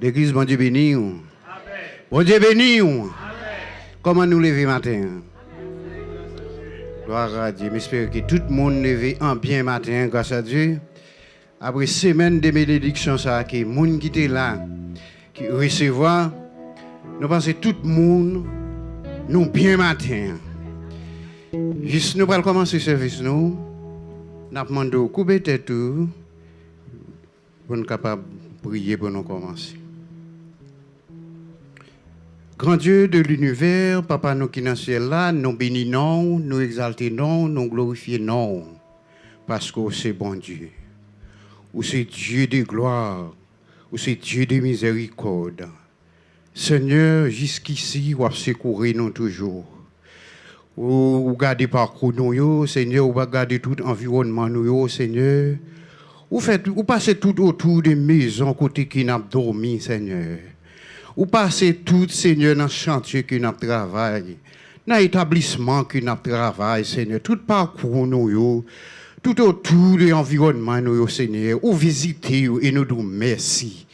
L'église, bon Dieu béni. Bon Dieu béni. Comment nous lever matin? Gloire à Dieu. J'espère que tout le monde levé en bien matin, grâce à Dieu. Après semaine de bénédiction, ça, que les gens qui étaient là, qui recevoir, nous pensons tout le monde, nous bien matin. Juste nous allons commencer le service, nous demandons de couper tête pour nous capables de prier pour nous commencer. Grand Dieu de l'univers, Papa nous qui dans le ciel là, nous bénissons, nous exaltons, nous glorifions, parce que c'est bon Dieu. Ou c'est Dieu de gloire, ou c'est Dieu de miséricorde. Seigneur, jusqu'ici, vous secourir nous toujours. Ou gardez parcours nous, Seigneur, ou gardez tout environnement nous, Seigneur. Ou passez tout autour des maisons côté qui n'a dormi, Seigneur. Ou passez tout, Seigneur, dans le chantier qui n'a travaillé, dans l'établissement qui n'a travaillé, Seigneur. Tout parcours nous, tout autour de l'environnement nous, Seigneur. Ou visitez et nous disons merci.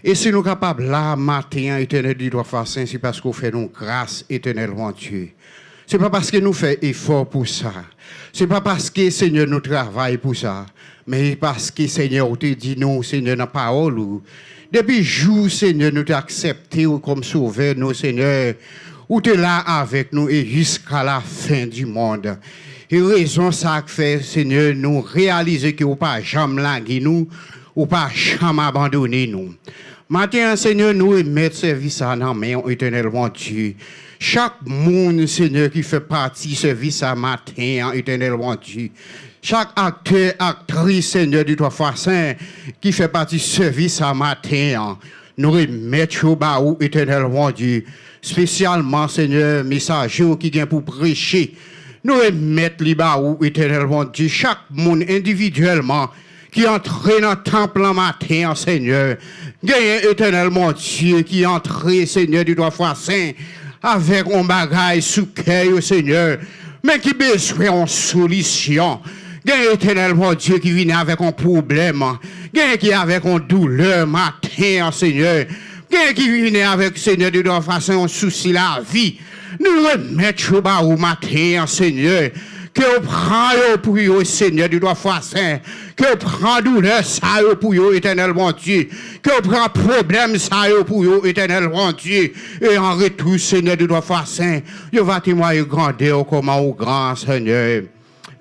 Et si nous sommes capables là, matin, éternel, de droit face, c'est parce qu'on fait nos grâces éternellement, Dieu. Ce n'est pas parce que nous faisons effort pour ça. Ce n'est pas parce que, Seigneur, nous travaillons pour ça. Mais parce que, Seigneur, on te dit nous, Seigneur, dans la parole. Depuis le jour, Seigneur, nous t'avons accepté comme sauveur, nous, Seigneur. Ou tu es là avec nous et jusqu'à la fin du monde. Et raison ça fait, Seigneur, nous réaliser que nous ne pas jamais laguer nous, ou pas jamais abandonner nous. Maintenant, Seigneur, nous remettons service à nos mains éternellement, Dieu. Chaque monde, Seigneur, qui fait partie de service à matin, éternellement, Dieu. Chaque acteur, actrice, Seigneur, du toi saint, qui fait partie de service à matin, nous remettons au bas éternellement, Dieu. Spécialement, Seigneur, messager qui vient pour prêcher. Nous remettons les bas éternellement, Dieu. Chaque monde individuellement, qui entre dans le temple en matin, Seigneur. Gagne éternellement Dieu qui entre, Seigneur, du droit saint, avec un bagage sous cœur, Seigneur, mais qui besoin d'une solution. Gagne éternellement Dieu qui vient avec un problème. Gagne qui avec une douleur matin, Seigneur. Gagne qui vient avec, Seigneur, du droit saint, un souci de la vie. Nous remettons au matin, Seigneur. Que vous preniez pour vous, Seigneur, du droit saint. Que vous preniez douleur, ça pour vous, éternellement Dieu. Que vous preniez problème, ça pour vous, éternellement Dieu. Et en retour, Seigneur, du droit saint, vous va témoigner grandeur comment au grand, Seigneur.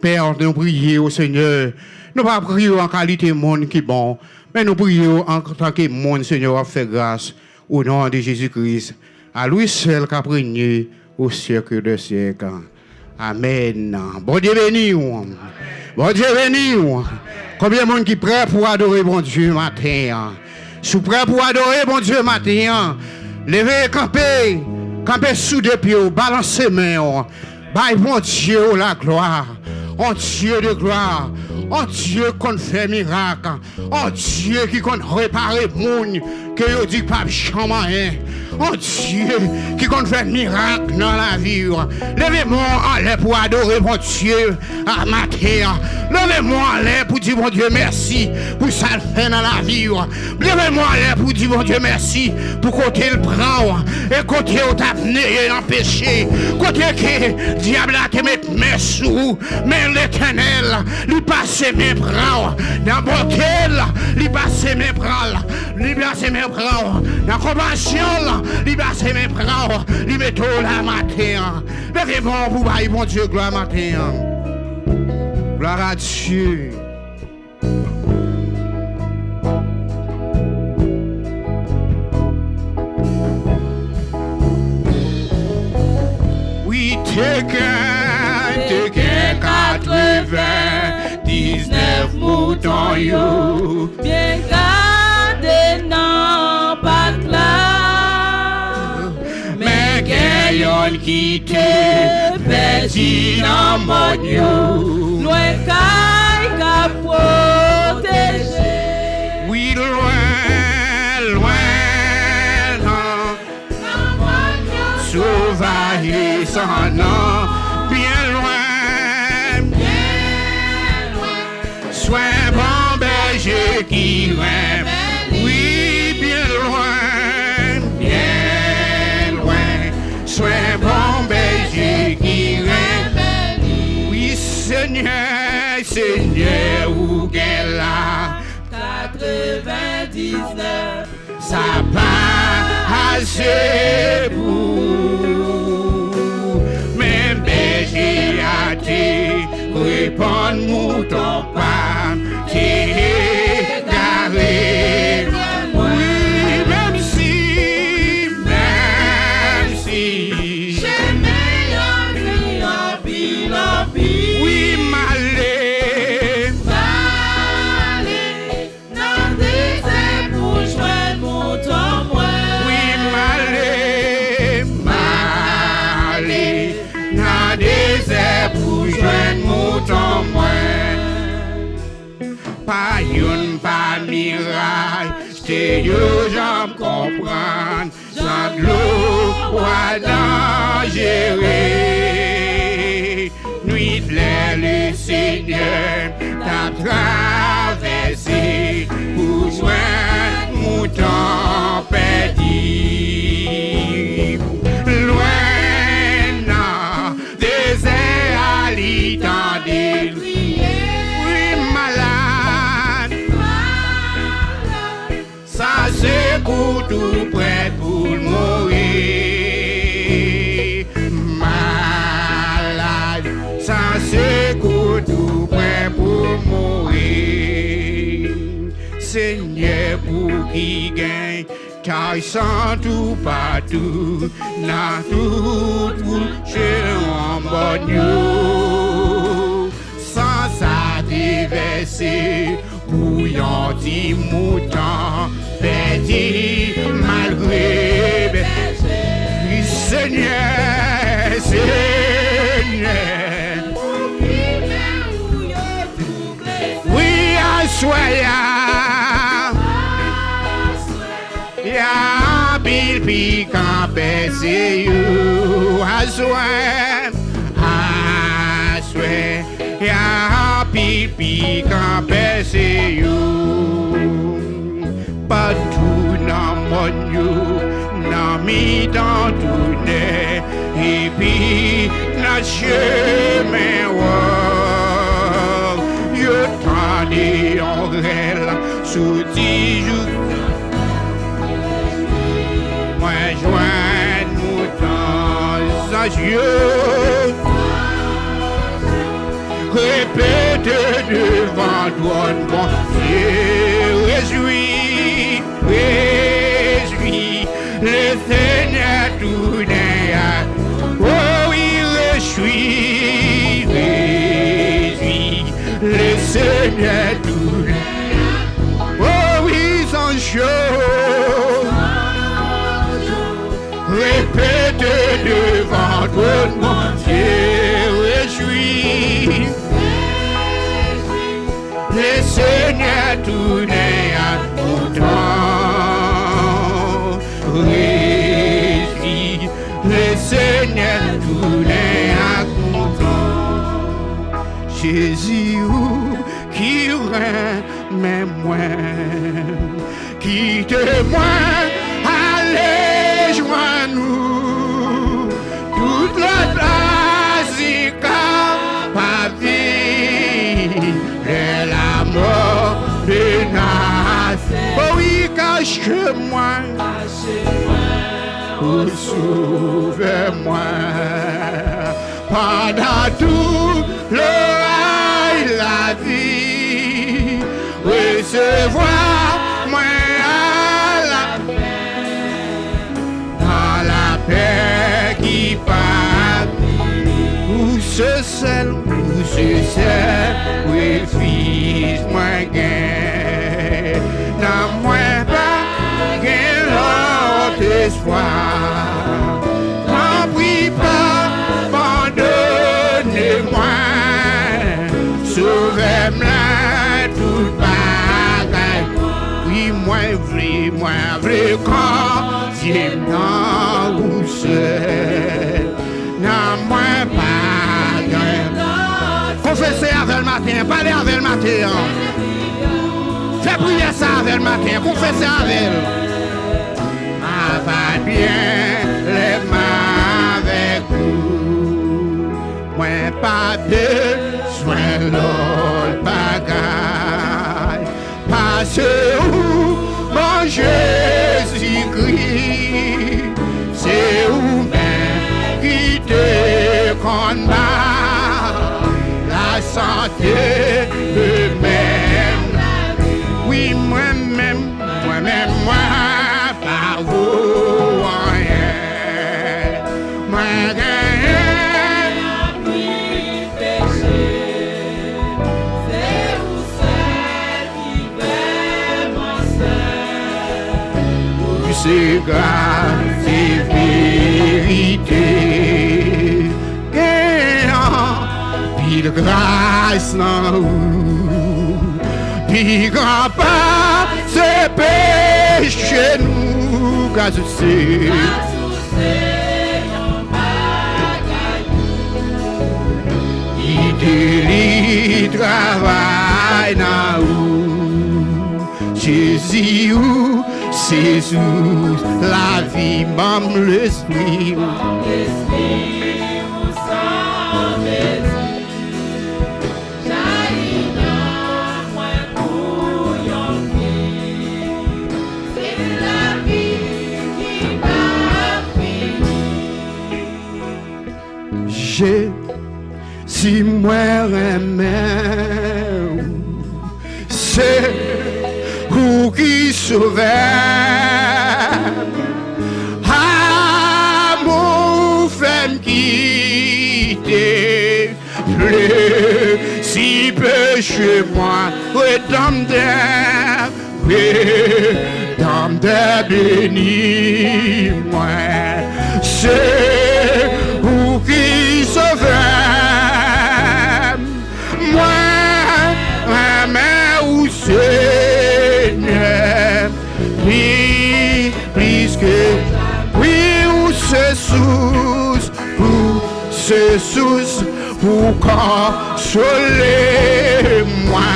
Père, nous prions, Seigneur. Nous ne pas prier en qualité de monde qui est bon, mais nous prions en tant que monde, Seigneur, à faire grâce au nom de Jésus-Christ. À lui seul qui a régné au siècle des siècles. Amen. Bon Dieu béni. Bon Dieu béni. Combien de monde qui est prêt pour adorer bon Dieu matin? Si vous prêt pour adorer bon Dieu matin, levez, campez, campez sous deux pieds, balancez mains. Bye bon Dieu la gloire. Oh Dieu de gloire. Oh Dieu qui fait miracle. Oh Dieu qui compte réparer le monde. Que vous dites pas jamais. Oh Dieu qui compte faire miracle dans la vie. Levez-moi en l'air pour adorer mon Dieu à matin. Levez-moi en l'air pour dire mon Dieu merci pour ça le fait dans la vie. Levez-moi en l'air pour dire mon Dieu merci pour côté le prend et côté où t'as venu dans le péché. Côté que diable a te mettre mes sous, mais l'Éternel lui passe mes bras. Dans beauté, lui passe mes bras. Lui passe mes bras. Dans compassion, lui passe mes bras. Lui met tout la matin. Levez-moi pour bailler mon Dieu, gloire matin. Gloire à Dieu. Oui, t'es 99 moutons, you. Bien gardé dans pas là. Mais gayon qui te petit dans mon you. Loin caille qu'a protégé. Oui, loin, loin, sauvager son nom. Bien loin, sois bon berger qui rêve. Oui, bien loin. 99. Ça pas assez pour même berger à ti répondre mouton pas t'es garé. Oui, même si J'ai meilleur vie en pile en pile. oui malé Allez, dans des airs pour joindre mon temps moi. oui malé dans des airs pour joindre mouton moins. Pas une pas miraille, c'est yo j'en comprends, sans de l'eau ou dangereux. Nuit de l'air, le Seigneur t'a traversé pour joindre mouton perdu. Loin dans des airs à l'étendue. Ça c'est pour tout prêt pour mourir. Malade, ça c'est pour tout prêt pour mourir. Seigneur pour qui gagne, car il sent tout partout, dans tout chez en bon sans sa déverser. Bouillant dit mouton, petit malgré berger. Seigneur, Seigneur, oui, assoya, ya bil piquant baissé you, assoya, assoya. Ya pipi quand baissé you, partout dans mon you, dans mi dans tout né, et puis dans chemin wow, yo tendez en réel sous 10 jours, moi joins moutons sans yeux. Répète devant toi, bon Dieu, réjouis, réjouis, le Seigneur tout n'est. Oh oui, réjouis, réjouis, le Seigneur tout n'est. Oh oui, sans chaud, répète devant toi, mon Dieu, réjouis. Le Seigneur tout n'est à tout temps. Réjouis, le Seigneur tout n'est à tout temps. Jésus qui règne, mais moi, quitte-moi, allez joins-nous, toute la place est pas vie. De la mort de Nazareth. Oh oui, cache-moi, oh, sauve-moi, pendant tout l'oreille la vie, recevoir moi à la paix, dans la paix qui part, où ce sel, oui, fils, moi, gain, n'a moins pas, gain l'autre espoir, n'en prie pas, abandonnez-moi, sauvez-moi, toute bagaille, oui, moi, vrai, quand, c'est non, où c'est, n'a moins pas, gain. Confessez avec le matin, parlez avec le matin. Faites prier ça avec le matin, confessez avec elle. Va bien les mains avec vous. Moi pas besoin l'autre bagaille. Parce où Jésus-Christ, c'est vous-même qui te combat la santé de même. Oui, moi-même, moi, par vous, rien. Moi, c'est grâce, c'est vérité. Puis de grâce dans vous, puis grand pas, c'est péché nous, grâce c'est. Il travaille dans vous, Jésus. Jésus, la vie, même l'esprit. J'ai, si moi remets, c'est vous qui sauvez. Amour fait quitter plus si péché moi redempteur béni moi c'est vous qui sauvez moi mais où Seigneur plus que oui où c'est sous pour consoler moi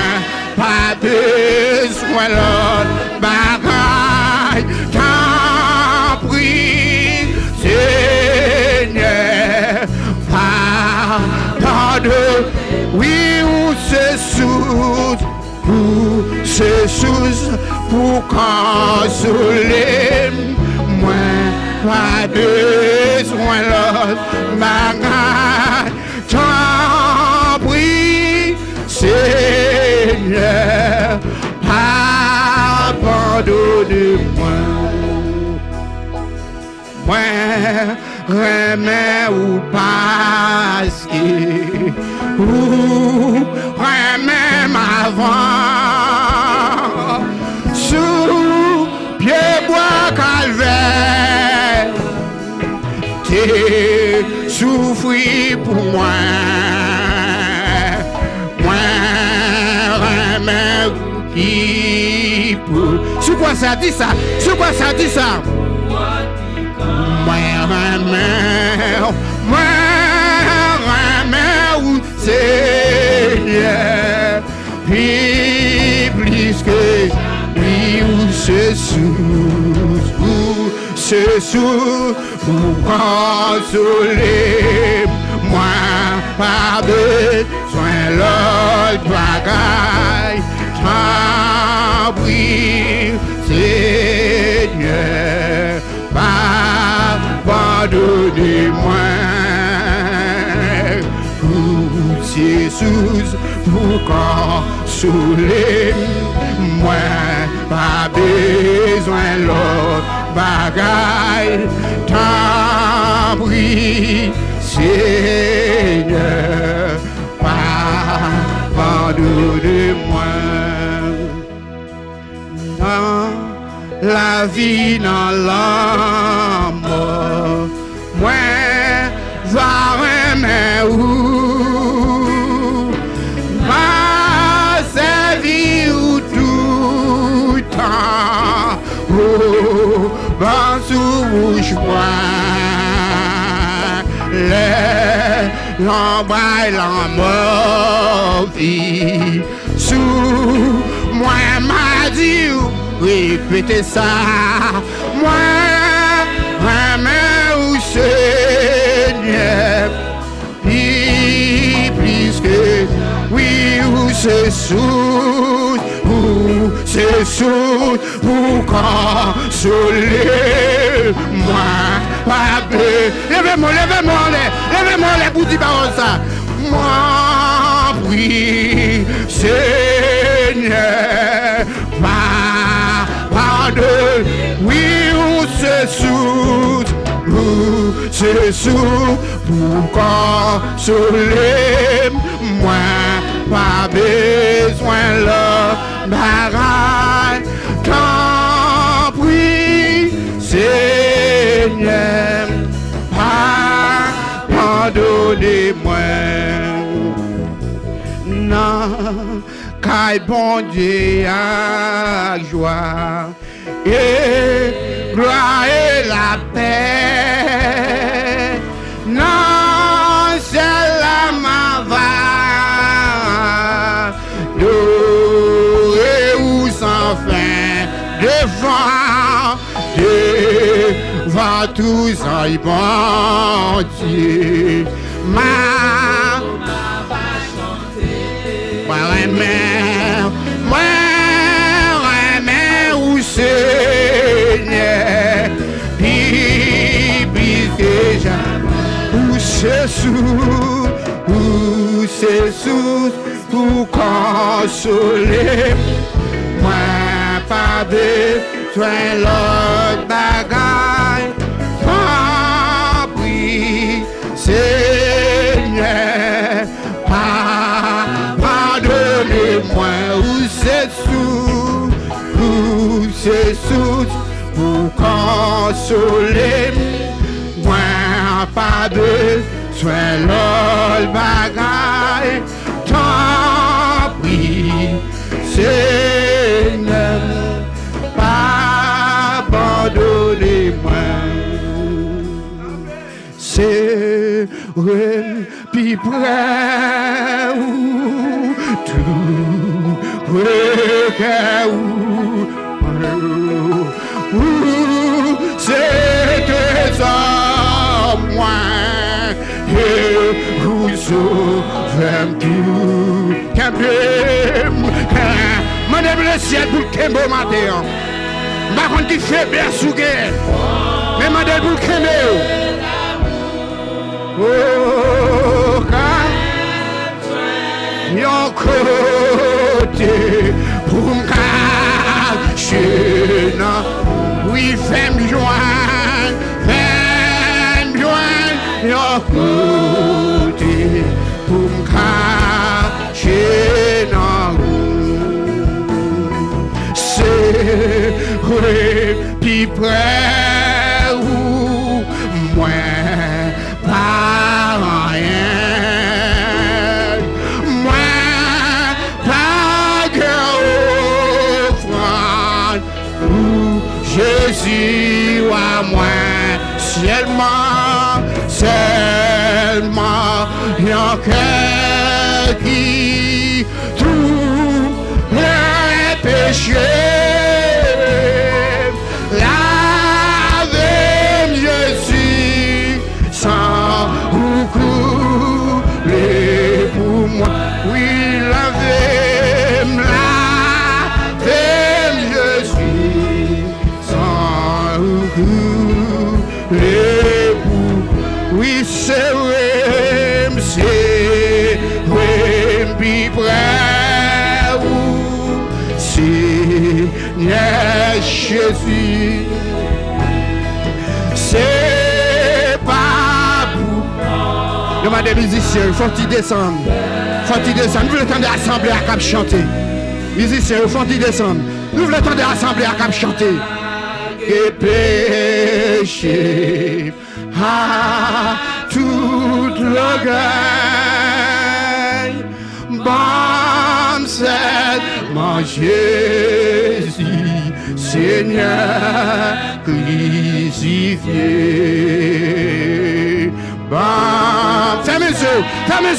pas besoin l'autre bagaille t'en prie Seigneur pardonne oui où c'est sous pour consoler moi pas besoin l'autre bagaille t'en prie Seigneur pardonne-moi moi remets ou parce que ou remets avant sous pied bois calvaire t'es souffri pour moi remets qui peut sur quoi ça dit ça sur quoi ça dit ça moi remets où Seigneur puis plus que oui où c'est sous pour consoler moi pas besoin l'autre bagaille t'en prie Seigneur pardonnez-moi pour Jésus pour consoler moi pas besoin l'autre bagaille t'en prie Seigneur pardonnez-moi dans la vie dans la mort moi va remettre où ma servir tout temps oh ban sous moi les l'embraille la mort vie sous moi m'a dit répétez ça moi remets où Seigneur plus que oui où c'est sous où c'est sous pour consoler moi. Levez-moi pour dire ça. Moi, oui, Seigneur, pardonne, oui, c'est sous pour consoler moi. Pas besoin de bagaille, tant pis, Seigneur, pardonnez-moi. Non, car bon Dieu a joie et gloire et la paix. Non, c'est la ma va et où sans fin devant tous en bon Dieu. Moi, où Seigneur, déjà, où c'est sous, pour consoler, moi, pas besoin l'autre bagaille, tant pis, Seigneur, pardonnez-moi, où c'est sous, pour consoler, moi, pas besoin l'autre bagaille, tant pis, Seigneur, pardonnez-moi. C'est puis près où tout près où c'est trésor moins et vous sauvez tout mandez le ciel pour le Kembo matin par contre il fait bien souguer mais mandez pour le Kembo. Oh, car yon côté pour m'cacher non, oui fais-me joindre yon côté pour m'cacher non, c'est vrai puis près où moi pas rien, moi pas offrande, Jésus à moi seulement, y'a cœur qui tout les péchés. Oui, lavez-moi, je suis sans l'époux. Oui, c'est vrai, puis près où Seigneur Jésus, c'est pas pour. Demandez aux musiciens, il faut qu'ils descendent. Nous voulons attendre l'assemblée à cap chanter. Musiciens, il faut qu'ils descendent. Nous voulons attendre l'assemblée à cap chanter. Et péché à toute l'orgueil. Bon seulement Jésus, Seigneur crucifié. Bon, fermez les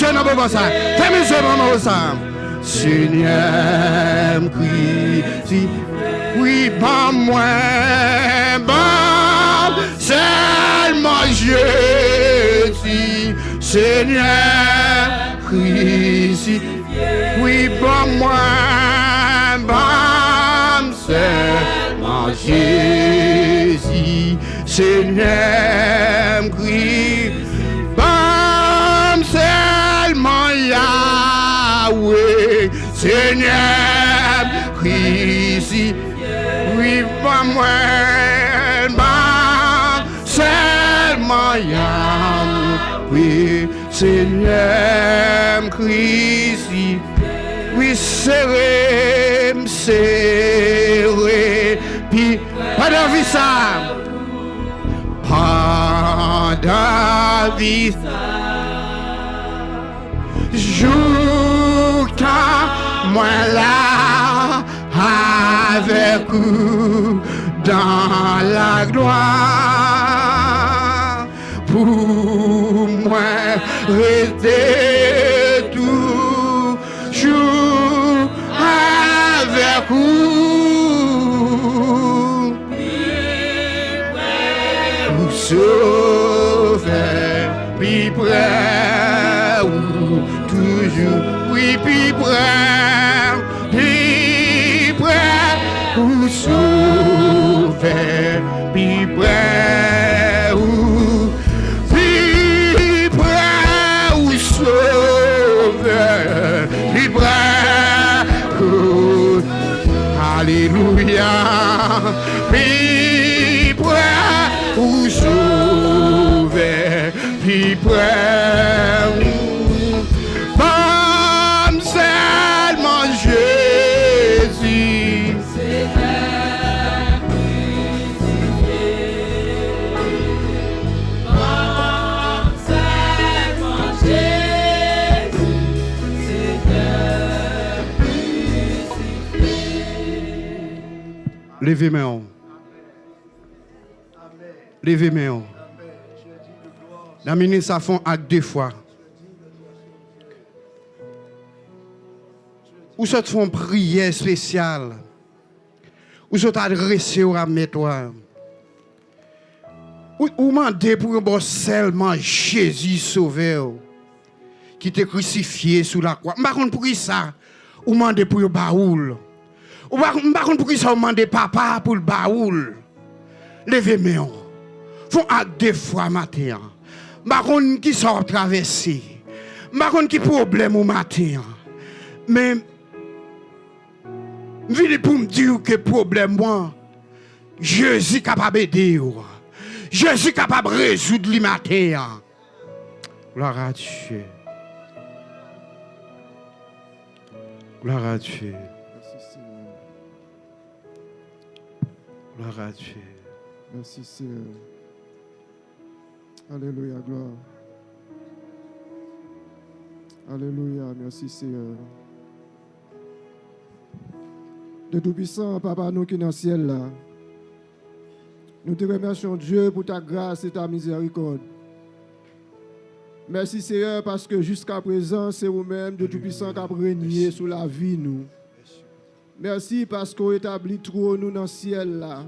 yeux, non, bon ça. Fermez les yeux, non, ça. Seigneur, crucifié. Oui, bon, moi, bon, seulement Jésus, Seigneur, crucifié. Oui, bon moi, bon seulement Jésus, Seigneur Christ, bon seulement Yahweh, Seigneur Christ, oui, bon moi, bon seulement Yahweh, Seigneur Christ, oui, serré, puis pendant vie ça, pendant vie ça, jour moi là avec vous dans la gloire, pour moi rester toujours avec vous, vous sauver, puis près ou toujours, oui, puis près, vous sauver, puis près ou sauver, puis près ou alléluia, puis près ou sauver, puis près ou comme seulement Jésus. Levez mes mains. Levez mes mains. La ministre, ça font acte 2 fois. Ou ça te font prière spéciale. Ou ça t'adresser au ramettoir. Ou mandé pour un bon seulement Jésus sauveur qui t'est crucifié sous la croix. Par contre, pour qui ça? Ou mandé pour un baoul. Ou par contre, pour qui ça? Ou mandé papa pour le baoul. Levez mes mains. Font acte 2 fois matin. Par contre, qui ça traverser. Par contre, qui problème au matin. Mais venez pour me dire que problème moi, Jésus est capable d'aider. Jésus est capable de résoudre le matin. Gloire à Dieu. Gloire à Dieu. Gloire à Dieu. Merci Seigneur. Alléluia, gloire. Alléluia, merci Seigneur. De Tout-Puissant, Papa, nous qui sommes dans le ciel là, nous te remercions Dieu pour ta grâce et ta miséricorde. Merci Seigneur parce que jusqu'à présent, c'est vous-même de Tout-Puissant qui a régné sur la vie nous. Merci parce qu'on établit trop nous dans le ciel là.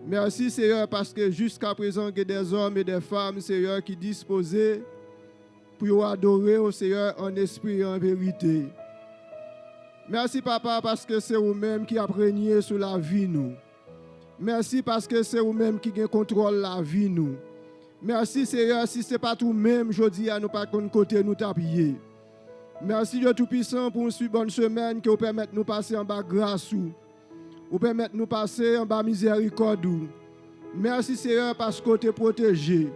Merci Seigneur parce que jusqu'à présent, il y a des hommes et des femmes, Seigneur, qui disposés pour adorer au Seigneur en esprit et en vérité. Merci Papa parce que c'est vous-même qui a régné sur la vie nous. Merci parce que c'est vous-même qui contrôle la vie nous. Merci Seigneur, si ce n'est pas tout-même, je dis à nous pas de côté nous taper. Merci Dieu Tout-Puissant pour une bonne semaine qui vous permette de nous passer en bas grâce ou permettre de nous passer en bas miséricorde. Merci Seigneur parce que tu es protégé.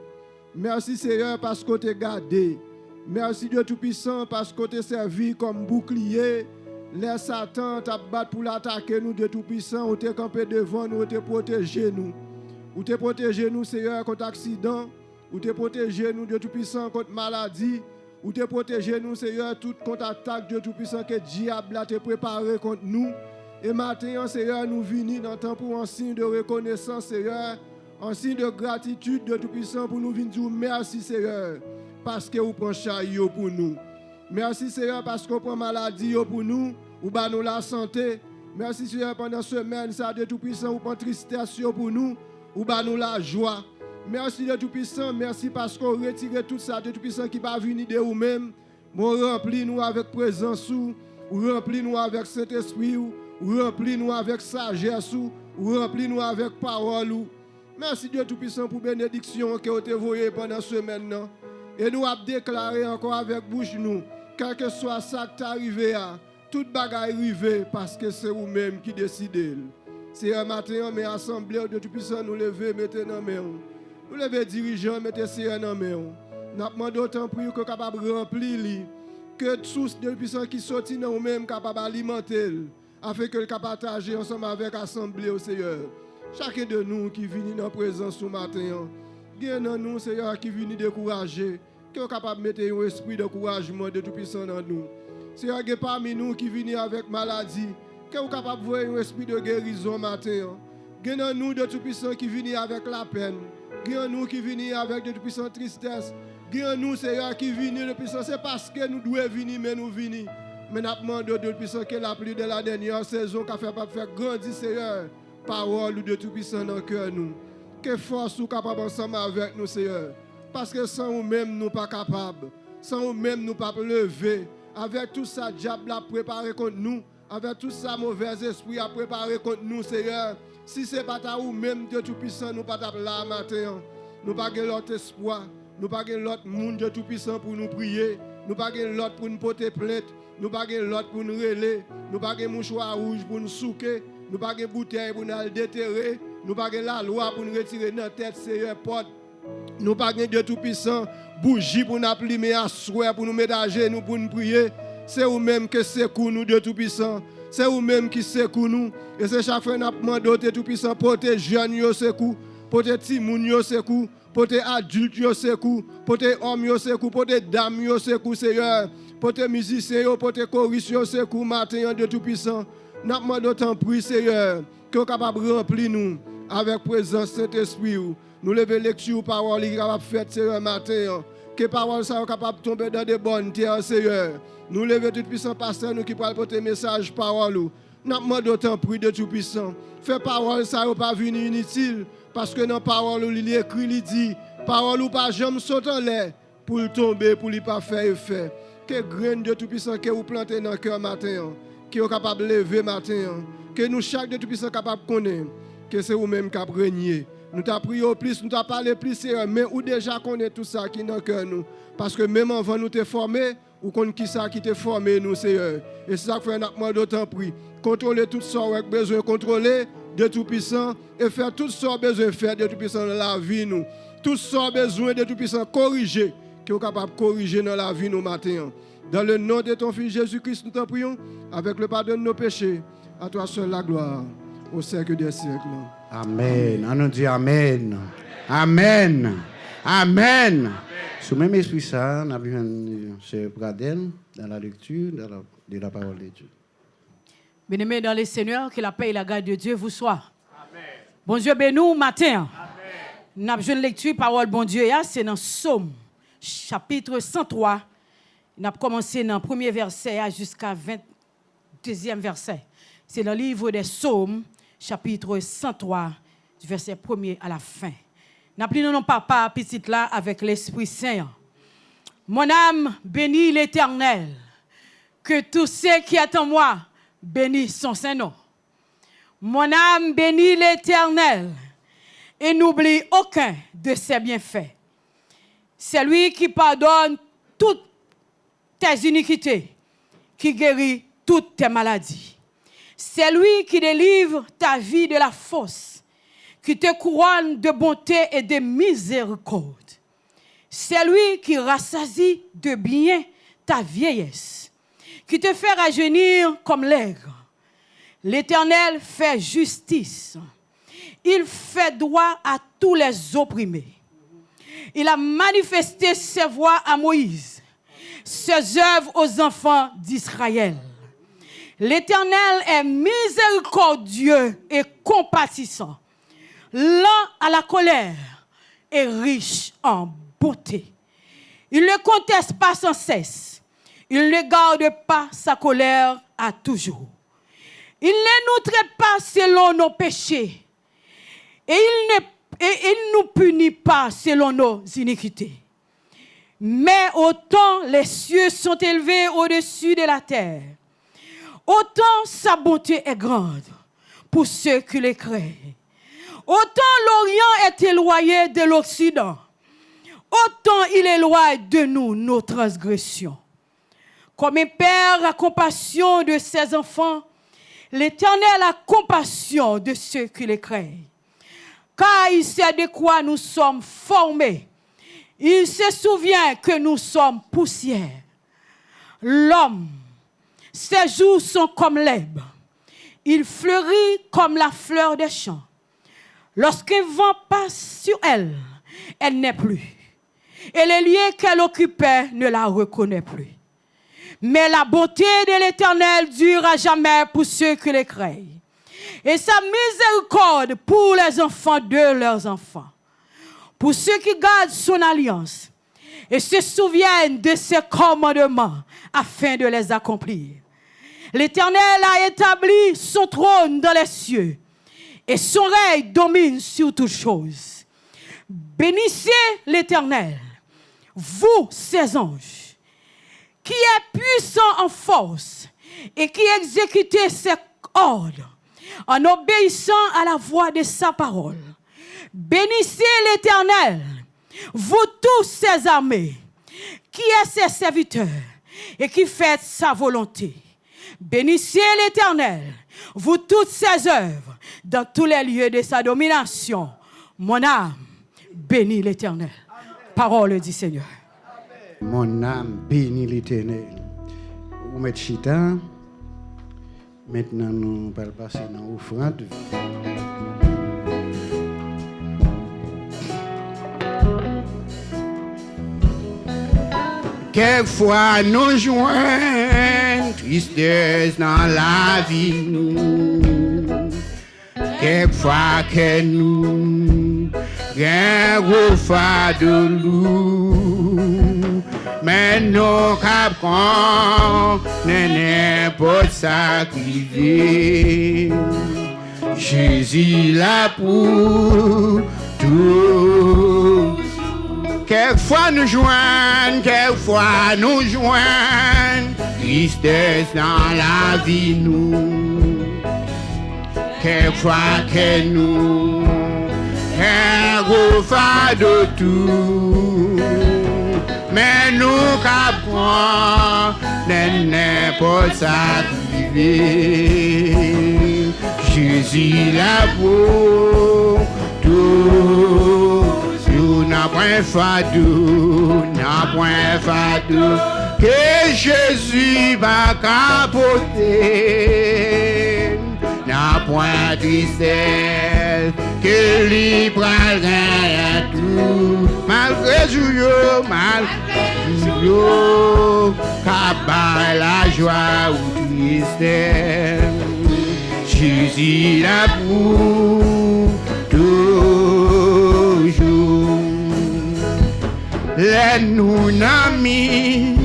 Merci Seigneur parce que tu es gardé. Merci Dieu Tout-Puissant parce que tu es servi comme bouclier. Les Satan t'a battu pour l'attaquer nous Dieu Tout-Puissant. Ou t'es campé devant nous, ou t'es protégé nous. Ou t'es protégé nous Seigneur contre accident. Ou t'es protégé nous Dieu Tout-Puissant contre maladie. Ou t'es protégé nous Seigneur toute contre-attaque Dieu Tout-Puissant que diable a préparé contre nous. Et maintenant, Seigneur, nous venons dans le temps pour un signe de reconnaissance, Seigneur, un signe de gratitude de Tout-Puissant pour nous venir dire merci, Seigneur, parce que vous prenez chahi pour nous. Merci, Seigneur, parce que vous prenez maladie pour nous, vous nous la santé. Merci, Seigneur, pendant cette semaine, ça de Tout-Puissant, vous prenez tristesse pour nous, vous nous la joie. Merci de Tout-Puissant, merci parce que vous retirez tout ça de Tout-Puissant qui va venir de vous-même. Mon remplis-nous avec présence, ou remplis-nous avec Saint-Esprit, ou remplis-nous avec sagesse, ou remplis-nous avec parole. Merci Dieu Tout-Puissant pour bénédiction que vous avez envoyée pendant la semaine. Et nous avons déclaré encore avec bouche nous, quel que soit ça qui est arrivé, toute bagaille arrivée parce que c'est vous-même qui décidez. C'est un matin, mais assemblée de Tout-Puissant, nous lever, mettez dans main. Nous lever dirigeants, mettez c'est dans main. Nous demandons autant pour que capable de remplir, que source de puissance qui sortit dans nous-mêmes capable d'alimenter, afin que le capable partager ensemble avec l'assemblée au Seigneur. Chacun de nous qui vient dans la présence ce matin, bien dans nous, Seigneur, qui vient décourager, qui est capable de mettre un esprit de couragement de Tout-Puissant dans nous. Seigneur, qui est parmi nous qui vient avec maladie, qui est capable de voir un esprit de guérison matin. Qui dans nous de Tout-Puissant qui vient avec la peine. Qui dans nous qui vient avec de Tout-Puissant tristesse. Qui dans nous, Seigneur, qui vient de Tout-Puissant, c'est parce que nous devons venir, mais nous venons. Mais nous demandons de Tout-Puissant que la pluie de la dernière saison qui a fait faire grandir, Seigneur, parole de Tout-Puissant dans le cœur nous. Que force nous capable ensemble avec nous, Seigneur. Parce que sans nous-mêmes, nous ne sommes pas capables. Sans nous-mêmes, nous ne pouvons pas lever. Avec tout ça, diable a préparé contre nous. Avec tout ça, mauvais esprit a préparé contre nous, Seigneur. Si ce n'est pas ta ou même de Tout-Puissant, nous ne sommes pas là matin. Nous n'avons pas l'autre espoir. Nous n'avons pas l'autre monde de Tout-Puissant pour nous prier. Nous n'avons pas l'autre pour nous porter plainte. Nous n'avons pas l'autre pour nous relayer. Nous n'avons pas mouchoir rouge pour nous souquer. Nous n'avons pas bouteille pour nous déterrer. Nous n'avons pas la loi pour nous retirer notre tête, Seigneur, porte. Nous n'avons pas de Tout-Puissant, bougie pour nous appliquer à souhait, pour nous ménager, nous pour nous prier. C'est vous-même qui secoue nous de Tout-Puissant. C'est vous-même qui secoue nous. Et c'est chaque fois que nous demandons de Tout-Puissant, pour tes jeunes, yo secoue, pour tes timouns, yo secoue, pour tes adultes, yo secoue, pour tes hommes, yo secoue, pour tes dames, yo secoue, Seigneur, pour tes musiciens, pour tes choristes, yo secoue, matin de Tout-Puissant. Nous demandons autant prier, Seigneur, que vous capable de remplir nous avec présence Saint-Esprit. Nous levons lecture parole qui est capable de faire, Seigneur, matin. Que parole soit capable de tomber dans de bonnes terres, Seigneur. Nous levons Tout-Puissant pasteur, nous qui parlent pour tes messages, parole. Nous demandons autant prier de Tout-Puissant. Fait parole, ça ne pas venir inutile. Parce que dans la parole, il est écrit, il dit, parole ou pas jamais sauter en l'air pour le tomber, pour ne pas faire effet. Que graine de Tout-Puissant que vous plantez dans le cœur matin, qui est capable de lever matin, que nous, chaque de Tout-Puissant, capable de connaître, que c'est vous-même qui avez régné. Nous t'avons prié plus, nous t'avons parlé plus, mais ou déjà connaît tout ça qui est dans le cœur nous. Parce que même avant nous te former, ou qu'on qui ça qui te formé nous, Seigneur. Et c'est ça que fait un acte d'autant prix. Contrôler tout ce qu'on a besoin de contrôler de Tout-Puissant et faire tout ce qu'on a besoin de faire de Tout-Puissant dans la vie nous. Tout ce qu'on a besoin de Tout-Puissant corriger, qui est capable de corriger dans la vie nous matin. Dans le nom de ton Fils Jésus-Christ, nous t'en prions, avec le pardon de nos péchés. À toi seul la gloire, au siècle des siècles. Amen. On nous dit Amen. Amen. Amen. Sous même esprit ça, on a vu M. Pradel dans la lecture de la parole de Dieu. Bien-aimés dans les Seigneurs, que la paix et la grâce de Dieu vous soient. Amen. Bon Dieu, bénis-nous matin. Nous avons une lecture, parole bon Dieu, c'est dans Psaume, chapitre 103. Nous avons commencé dans le premier verset jusqu'à 22e verset. C'est dans le livre des Psaumes, chapitre 103, du verset 1er à la fin. Nous appelons nos papa petit là avec l'Esprit Saint. Mon âme bénit l'Éternel. Que tous ceux qui attendent moi bénissent son Saint-Nom. Mon âme bénit l'Éternel et n'oublie aucun de ses bienfaits. C'est lui qui pardonne toutes tes iniquités, qui guérit toutes tes maladies. C'est lui qui délivre ta vie de la fosse, qui te couronne de bonté et de miséricorde. C'est lui qui rassasie de bien ta vieillesse, qui te fait rajeunir comme l'aigle. L'Éternel fait justice. Il fait droit à tous les opprimés. Il a manifesté ses voies à Moïse, ses œuvres aux enfants d'Israël. L'Éternel est miséricordieux et compatissant, lent à la colère et riche en bonté. Il ne conteste pas sans cesse. Il ne garde pas sa colère à toujours. Il ne nous traite pas selon nos péchés. Et il ne nous punit pas selon nos iniquités. Mais autant les cieux sont élevés au-dessus de la terre, autant sa bonté est grande pour ceux qui les créent. Autant l'Orient est éloigné de l'Occident, autant il éloigne de nous nos transgressions. Comme un père a compassion de ses enfants, l'Éternel a compassion de ceux qui les créent. Car il sait de quoi nous sommes formés. Il se souvient que nous sommes poussière. L'homme, ses jours sont comme l'herbe. Il fleurit comme la fleur des champs. Lorsqu'un vent passe sur elle, elle n'est plus. Et les lieux qu'elle occupait ne la reconnaît plus. Mais la bonté de l'Éternel dure à jamais pour ceux qui les craignent. Et sa miséricorde pour les enfants de leurs enfants. Pour ceux qui gardent son alliance et se souviennent de ses commandements afin de les accomplir. L'Éternel a établi son trône dans les cieux et son règne domine sur toutes choses. Bénissez l'Éternel, vous ses anges, qui est puissant en force et qui exécutez ses ordres en obéissant à la voix de sa parole. Bénissez l'Éternel, vous tous ses armées, qui est ses serviteurs et qui faites sa volonté. Bénissez l'Éternel, vous toutes ses œuvres, dans tous les lieux de sa domination. Mon âme bénit l'Éternel. Parole du Seigneur. Mon âme bénit l'Éternel. Vous mettez chita. Maintenant, nous allons passer dans l'offrande. Quelquefois nous joignons tristesse dans la vie nous. Quelquefois que nous gagnons de loup. Mais nous capons n'importe ça qui vit. Jésus là pour tout. Quelquefois nous joignons, tristesse dans la vie nous. Quelquefois que nous refait de tout, mais nous capons n'importe ça qui vit. Jésus là pour tout. N'a point fadou, que Jésus va capoter. N'a point tristesse, que libre rien tout. Malgré Jouyo, cabal la joie ou tristesse. Jésus là pour toujours. Les nous amis,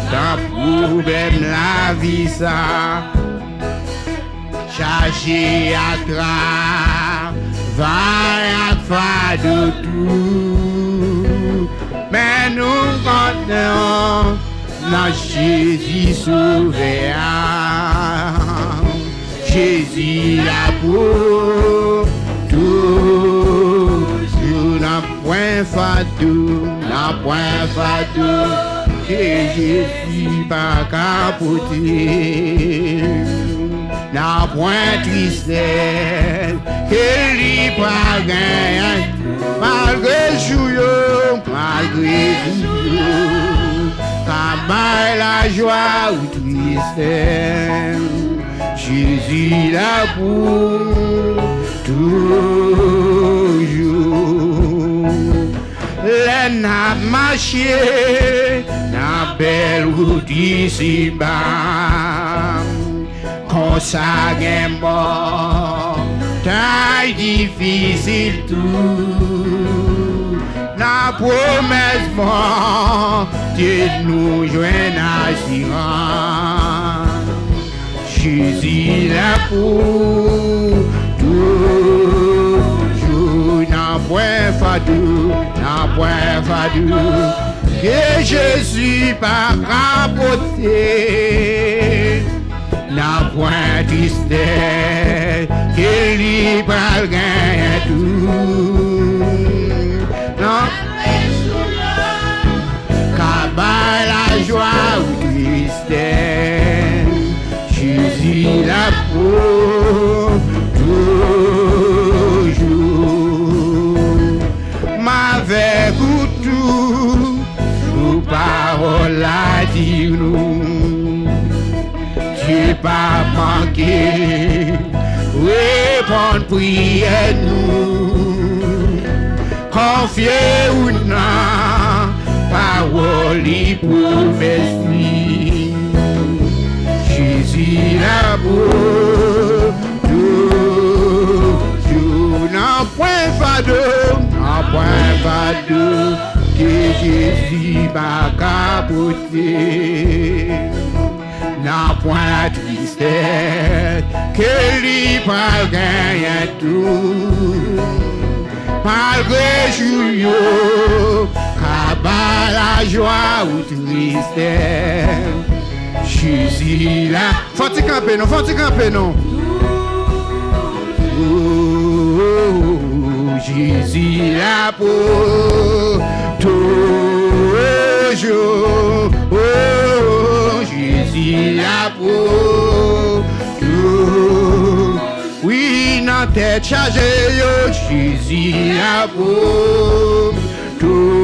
dans problème la vie ça, chargé à travail à faire de tout, mais nous comptons dans Jésus sauveur, Jésus là pour tout, n'a point fadou, que Jésus pas capoter. N'a point tristesse, que lui pas gagner. Malgré Jouyo, cabal la joie ou tristesse. Jésus là pour toujours. Les n'a marché, n'a belle route ici-bas. Quand ça est mort, taille difficile tout. La promesse mort, Dieu nous joint assurance. Jésus là pour toujours, n'a point fadou, que Jésus pas capoté. N'a point tristesse, que lui pas gagner tout. Non, cabal la joie ou tristesse, Jésus la pour toujours. M'avec tout, sous parole la dire nous. Dieu pas manqué, répondre prière nous, confier ou non, parole promesse lui, Jésus la pour toujours, n'en point fado, que Jésus m'a capoté. N'a point tristesse, que lui pas gagner tout. Malgré jour, cabal la joie ou tristesse. Jésus là, faut-il camper non? Oh, Jésus là pour toujours. Jésus la pour tout. Oui, dans tête chargée, Jésus la pour toujours.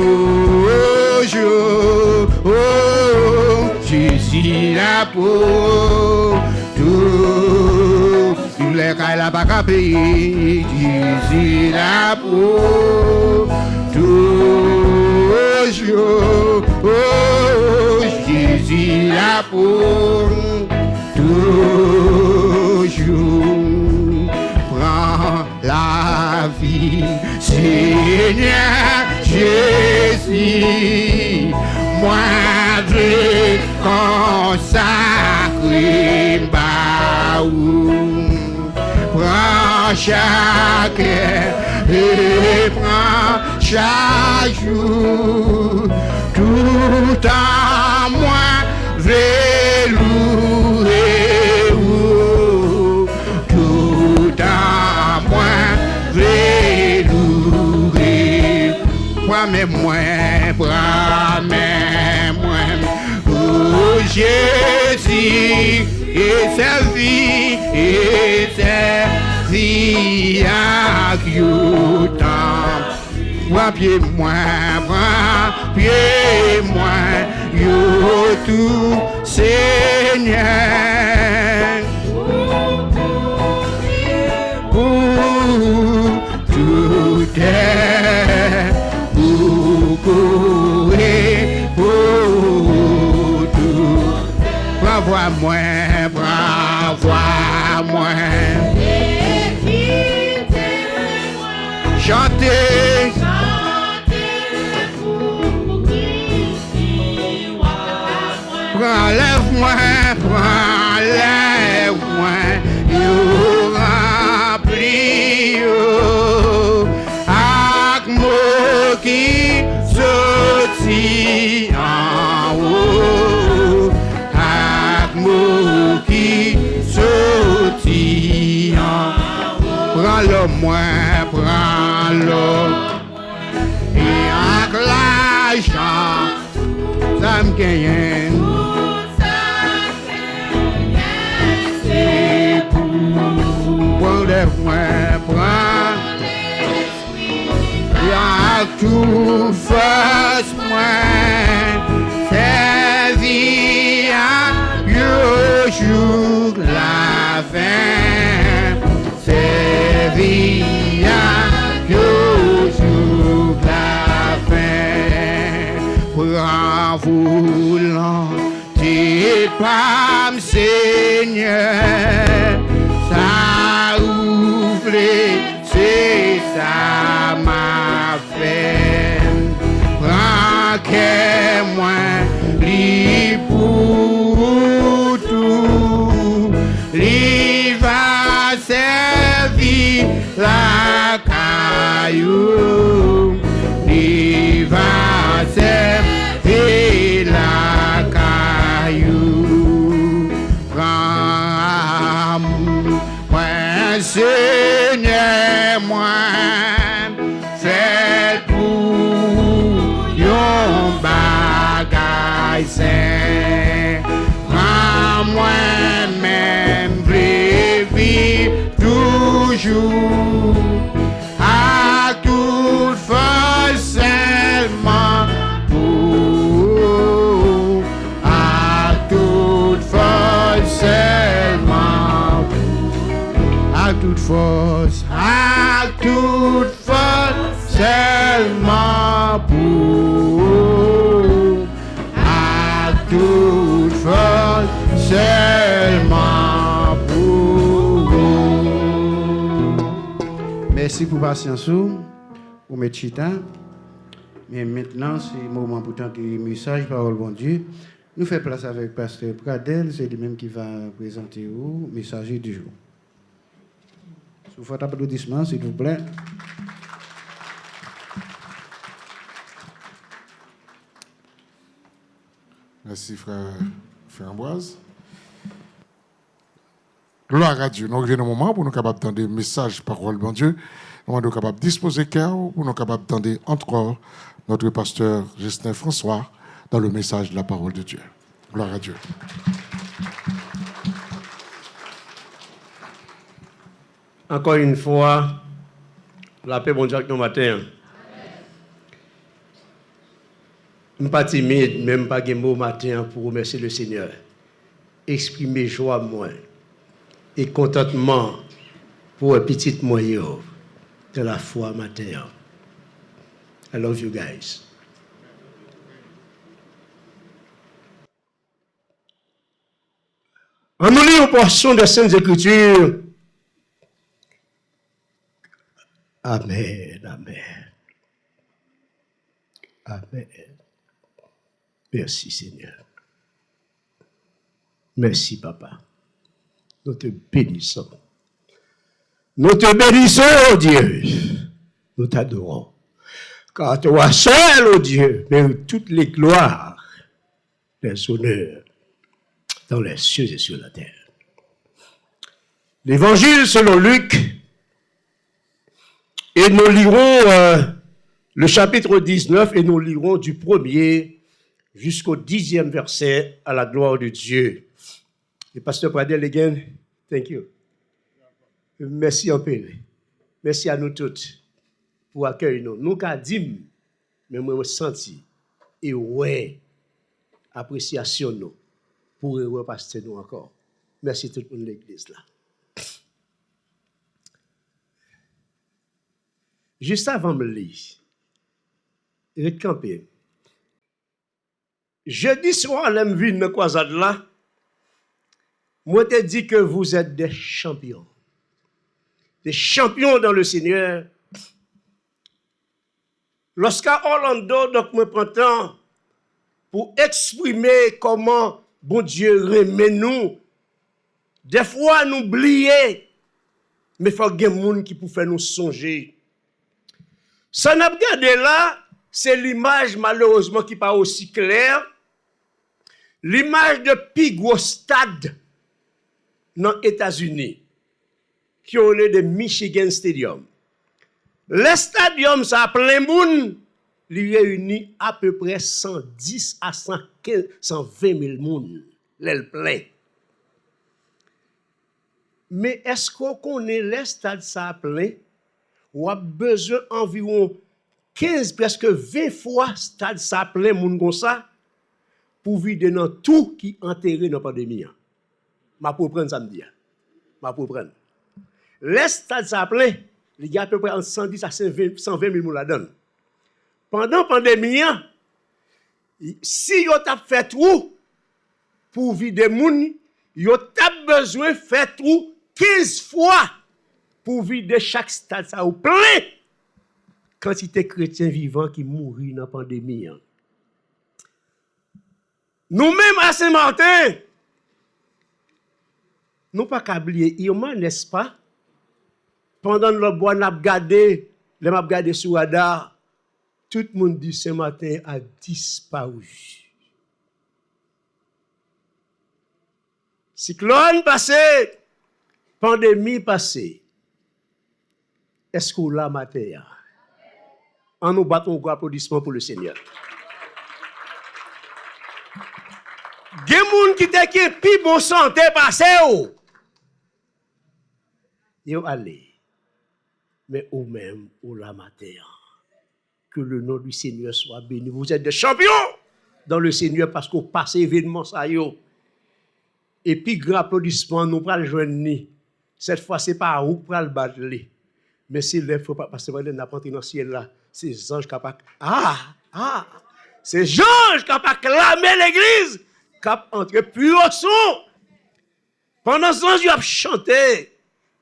Jésus la pour tout. Il est qu'à la bac à payer, Jésus la pour toujours. Jésus la pour toujours. Prends la vie, Seigneur Jésus. Moi veux consacrer baou. Prends chaque et prends chaque jour. Tout en moi veux louer, tout en moi veux louer. Prends-moi, oh Jésus, et servi à Yotam. Prends pied moi, yo tout Seigneur. Tout est beaucoup et tout. Bravo-moi. Chantez. Prends-lève-moi, you remplis, ak mot qui sortit en haut, ak mot qui sortit en haut. Prends-le, et ak l'argent, ça me gagne. Prends, y'a tout fait moi, servi à jour la fin, servi à jour la fin. Prends volonté par Seigneur. C'est ça m'a fait. Prends que moi, li pour tout, li va servir la caillou, li va servir à toute force seulement pour, à toute force seulement pour, à toute force seulement pour, à toute force seulement pour. Merci pour patience ou mettre chita. Mais maintenant, c'est le moment pour tenter le message, parole bon Dieu. Nous faisons place avec Pasteur Pradel, c'est lui-même qui va présenter le message du jour. Sous votre applaudissement, s'il vous plaît. Merci, frère Ambroise. Gloire à Dieu. Nous avons un moment pour nous capables d'entendre message, parole, bon Dieu. Nous sommes capables de disposer cœur pour nous capables d'entendre encore notre pasteur Justin François dans le message de la parole de Dieu. Gloire à Dieu. Encore une fois, la paix, bon Dieu, avec nous matin. Je ne suis pas timide, même pas de mots matin pour remercier le Seigneur. Exprimer joie, moi, et contentement pour un petit moyen de la foi matin. I love you guys. En nous lisant une portion des Saintes Écritures. Amen, amen. Amen. Merci Seigneur. Merci Papa. Nous te bénissons. Nous te bénissons, oh Dieu. Nous t'adorons. Car toi seul, oh Dieu, mérites toutes les gloires, les honneurs dans les cieux et sur la terre. L'évangile selon Luc, et nous lirons le chapitre 19 et nous lirons du 1er jusqu'au 10e verset à la gloire de Dieu. Et pasteur Pradel, again, thank you. Merci un peu. Merci à nous toutes pour accueillir nous. Nous qu'à dire, mais moi senti et ouais, appréciation nous pour repasser nous encore. Merci tout le monde de l'église là. Juste avant de me lire, recamper. Jeudi soir, je me vis dans la croisade là. Moi, je te dis que vous êtes des champions. Des champions dans le Seigneur. Lorsqu'à Orlando, donc, me prend temps pour exprimer comment bon Dieu remet nous. Des fois, nous oublions, mais il faut qu'il y ait des gens qui peuvent faire nous songer. Ça n'a pas regardé là, c'est l'image malheureusement qui n'est pas aussi claire. L'image de Pigou Stade dans les États-Unis, qui est le de Michigan Stadium. Le stadium, ça a plein de monde, il réunit à peu près 110 à 115, 120 000 monde, l'aile plein. Mais est-ce qu'on connaît le stade ça plein? On a besoin environ 15, presque 20 fois stade ça plein moun comme ça pour vider dans tout qui enterré dans la pandémie. Ma pour prendre samedi. Ma pour prendre. Le stade ça plein, il y a à peu près 110 à 120 000 moun là-dedans. Pendant la pandémie, si yo t'a fait trou pour vider moun, yo t'a besoin de faire trou 15 fois pour vider chaque stade ça au plein quantité chrétiens vivants qui mourent dans la pandémie. Nous-mêmes à Saint-Martin, nous pas qu'à oublier, n'est-ce pas? Pendant le bois, nous avons gardé sur radar, tout le monde dit Saint-Martin a disparu. Cyclone passé, pandémie passée. Est-ce qu'on l'a matin? En nous battons un gros applaudissement pour le Seigneur. Il y a des gens qui ont plus bon santé passé. Ils allé. mais au même, au la matin. Que le nom du Seigneur soit béni. Vous êtes des champions dans le Seigneur parce qu'on passe événement ça yo. Et puis, grand applaudissement, nous prenons le joindre. Cette fois, ce n'est pas à vous pour le battre. Mais c'est là, il ne faut pas passer par le napantri dans le ciel là. C'est les anges qui ont c'est les anges qui ont clamé l'église, qui ont entré plus au son. Pendant ce temps, ils ont chanté.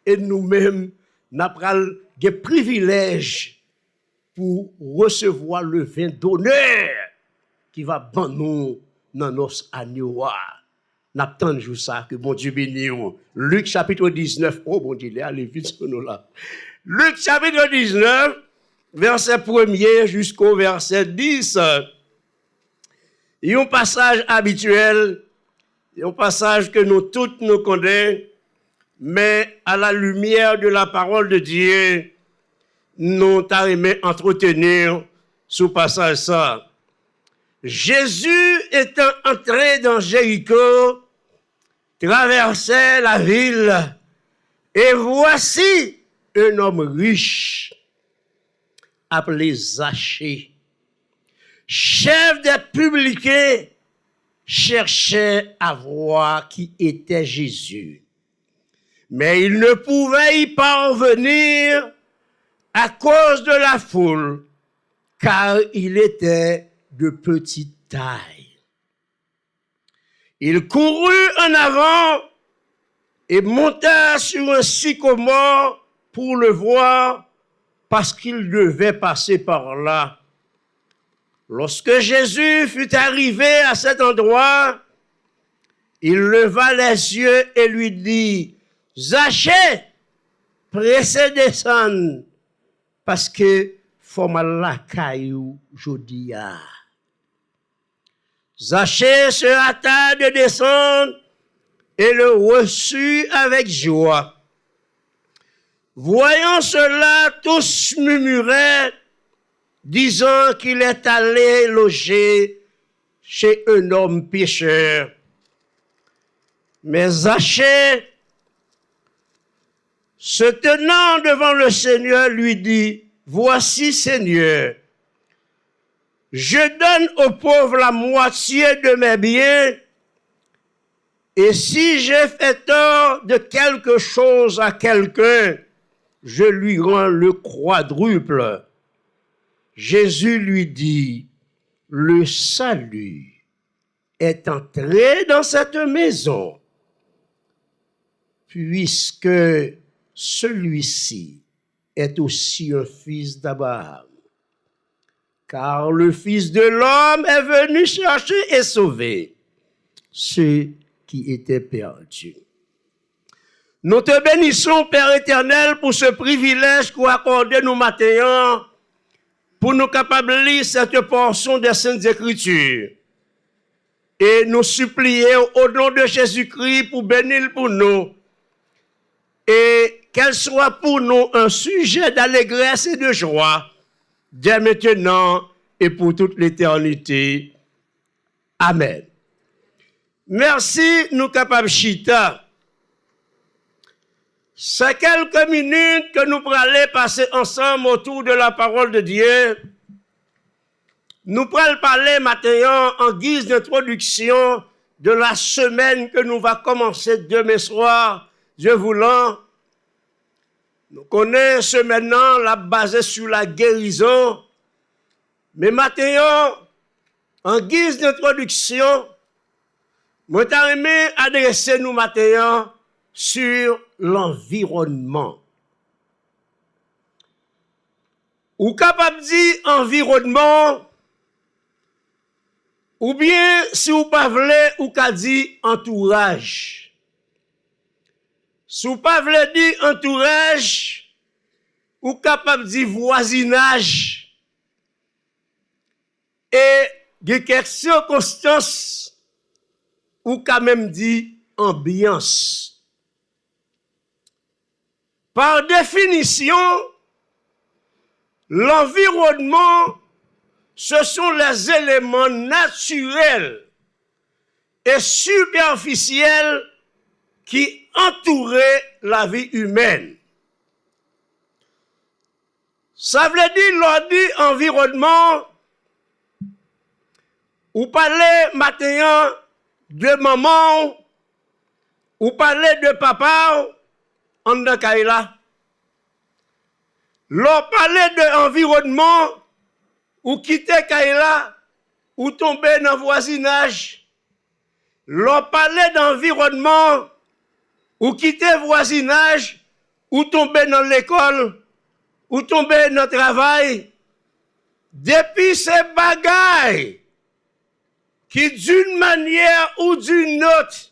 Et nous-mêmes, nous avons des privilèges pour recevoir le vin d'honneur qui va ban nous dans nos agneaux. N'attendons juste ça, que bon Dieu bénisse. Luc chapitre 19, oh bon Dieu, allez vite sur nous là. Luc chapitre 19, verset 1er jusqu'au verset 10. Il y a un passage habituel, un passage que nous tous nous connaissons, mais à la lumière de la parole de Dieu, nous t'arrêtons entretenir ce passage ça. Jésus étant entré dans Jéricho, traversait la ville, et voici un homme riche, appelé Zachée, chef des publicains, cherchait à voir qui était Jésus. Mais il ne pouvait y parvenir à cause de la foule, car il était de petite taille. Il courut en avant et monta sur un sycomore pour le voir, parce qu'il devait passer par là. Lorsque Jésus fut arrivé à cet endroit, il leva les yeux et lui dit, « Zachée, pressez descendre, parce que faut mal la caillou jodia. » Zachée se hâta de descendre et le reçut avec joie. Voyant cela, tous murmuraient, disant qu'il est allé loger chez un homme pécheur. Mais Zachée, se tenant devant le Seigneur, lui dit, « Voici, Seigneur, je donne aux pauvres la moitié de mes biens, et si j'ai fait tort de quelque chose à quelqu'un, je lui rends le quadruple. » Jésus lui dit, « Le salut est entré dans cette maison, puisque celui-ci est aussi un fils d'Abraham. Car le Fils de l'homme est venu chercher et sauver ceux qui étaient perdus. » Nous te bénissons, Père éternel, pour ce privilège qu'on accorde nous matin, pour nous capables de lire cette portion des Saintes Écritures. Et nous supplions au nom de Jésus-Christ pour bénir pour nous. Et qu'elle soit pour nous un sujet d'allégresse et de joie, dès maintenant et pour toute l'éternité. Amen. Merci, nous capables chita. C'est quelques minutes que nous allons passer ensemble autour de la parole de Dieu. Nous allons parler maintenant en guise d'introduction de la semaine que nous va commencer demain soir, Dieu voulant. Nous connaissons maintenant la base sur la guérison. Mais maintenant, en guise d'introduction, moi t'aimerais adresser nous maintenant sur l'environnement. Ou capable de dire environnement, ou bien si vous pas voulez, ou qu'a dit entourage. Si vous pas voulez dire entourage, ou capable de dire voisinage. Et de quelques circonstances, ou quand même dit ambiance. Par définition, l'environnement, ce sont les éléments naturels et superficiels qui entouraient la vie humaine. Ça veut dire, l'on dit environnement, ou parler maintenant de maman, ou parler de papa, en de Kaila. L'on parler de environnement, ou quitter Kaila, ou tomber dans le voisinage. L'on parlait d'environnement, ou quitter le voisinage, ou tomber dans l'école, ou tomber dans le travail. Depuis ces bagailles, qui d'une manière ou d'une autre,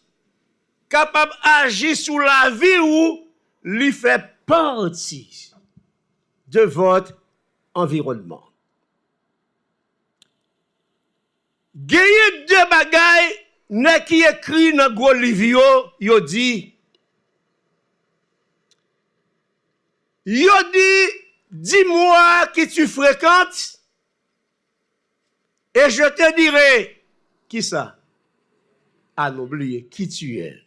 capable d'agir sur la vie ou lui fait partie de votre environnement. Gagne deux bagailles n'est qui écrit dans gros livre yo dit dis-moi qui tu fréquentes et je te dirai qui ça à n'oublier qui tu es.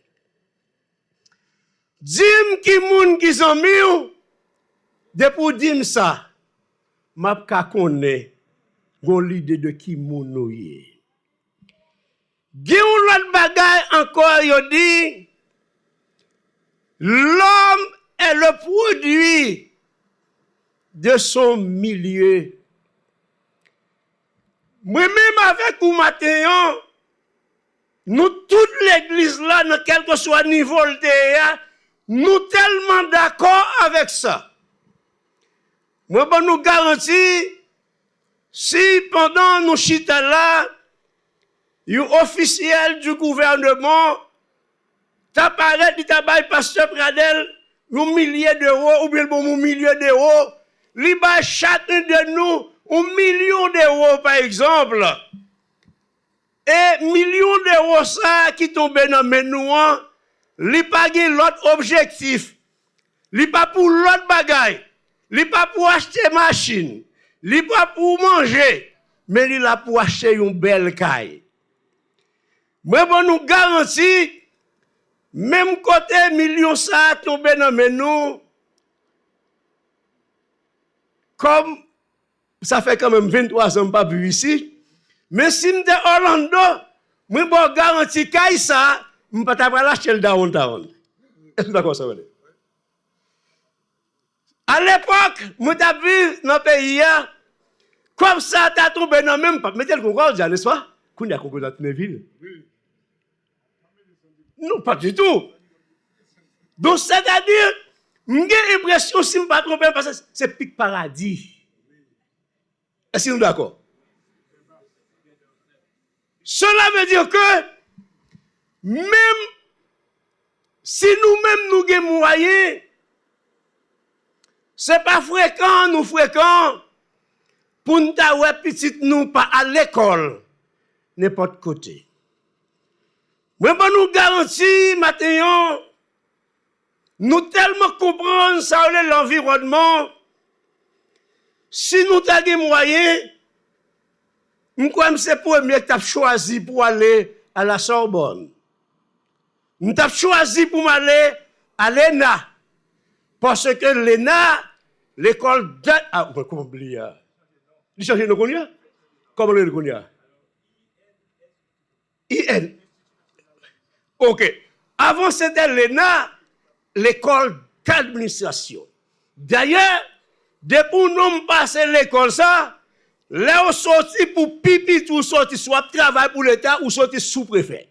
Dis-moi qui moun qui sont mieux de pour dire ça m'a ka connaît gon l'idée de qui moun nou yé. Gen l'autre bagaille encore yo dit l'homme est le produit de son milieu. Moi-même avec vous matin, nous toute l'église là, dans quel que soit niveau de nous tellement d'accord avec ça. Moi bon nous garantis si pendant nous chita là, un officiel du gouvernement t'apparaît dit tabac pasteur Pradel un millier d'euros ou bien un million d'euros, li ba chacun de nous $1 million par exemple. Et million d'euros ça qui tombe dans mes nous, li pa gen l'autre objectif. Li pas pour l'autre bagaille. Li pas pour acheter machine. Li pas pour manger, mais li là pour acheter une belle caille. Moi bon nous garantit même côté million ça tombe dans mes nous comme ça fait quand même 23 ans pas vu ici. Mais si m'te Orlando, moi bon garanti caille ça, m'pas ta l'acheter le downtown. Est-ce que d'accord ça va? À l'époque, moi t'as vu dans pays comme ça t'as tombé dans même pas mettez le Congo n'est-ce pas? Qu'on y a Congo dans Tineville. Non, pas du tout. Donc c'est-à-dire j'ai l'impression si me pas tromper parce que c'est pic paradis. Est-ce que nous d'accord? Cela veut dire que même si nous-mêmes nous avons moyens, ce n'est pas fréquent, nous fréquents, pour nous avoir petit nous pas à l'école, n'importe côté. Mais pour nous garantir, maintenant, nous tellement comprendre ça l'environnement, si nous avons des moyens, nous croyons que c'est pour premier que tu as choisi pour aller à la Sorbonne. Nous avons choisi pour aller à l'ENA. Parce que l'ENA, l'école de... Ah, comment oublier? Vous cherchez le Konya? Comment le Konya? IN. Ok. Avant, c'était l'ENA, l'école d'administration. D'ailleurs, depuis nous passer l'école, ça, là, on sorti pour pipi, ou sorti soit travail pour l'État, ou sorti sous-préfet.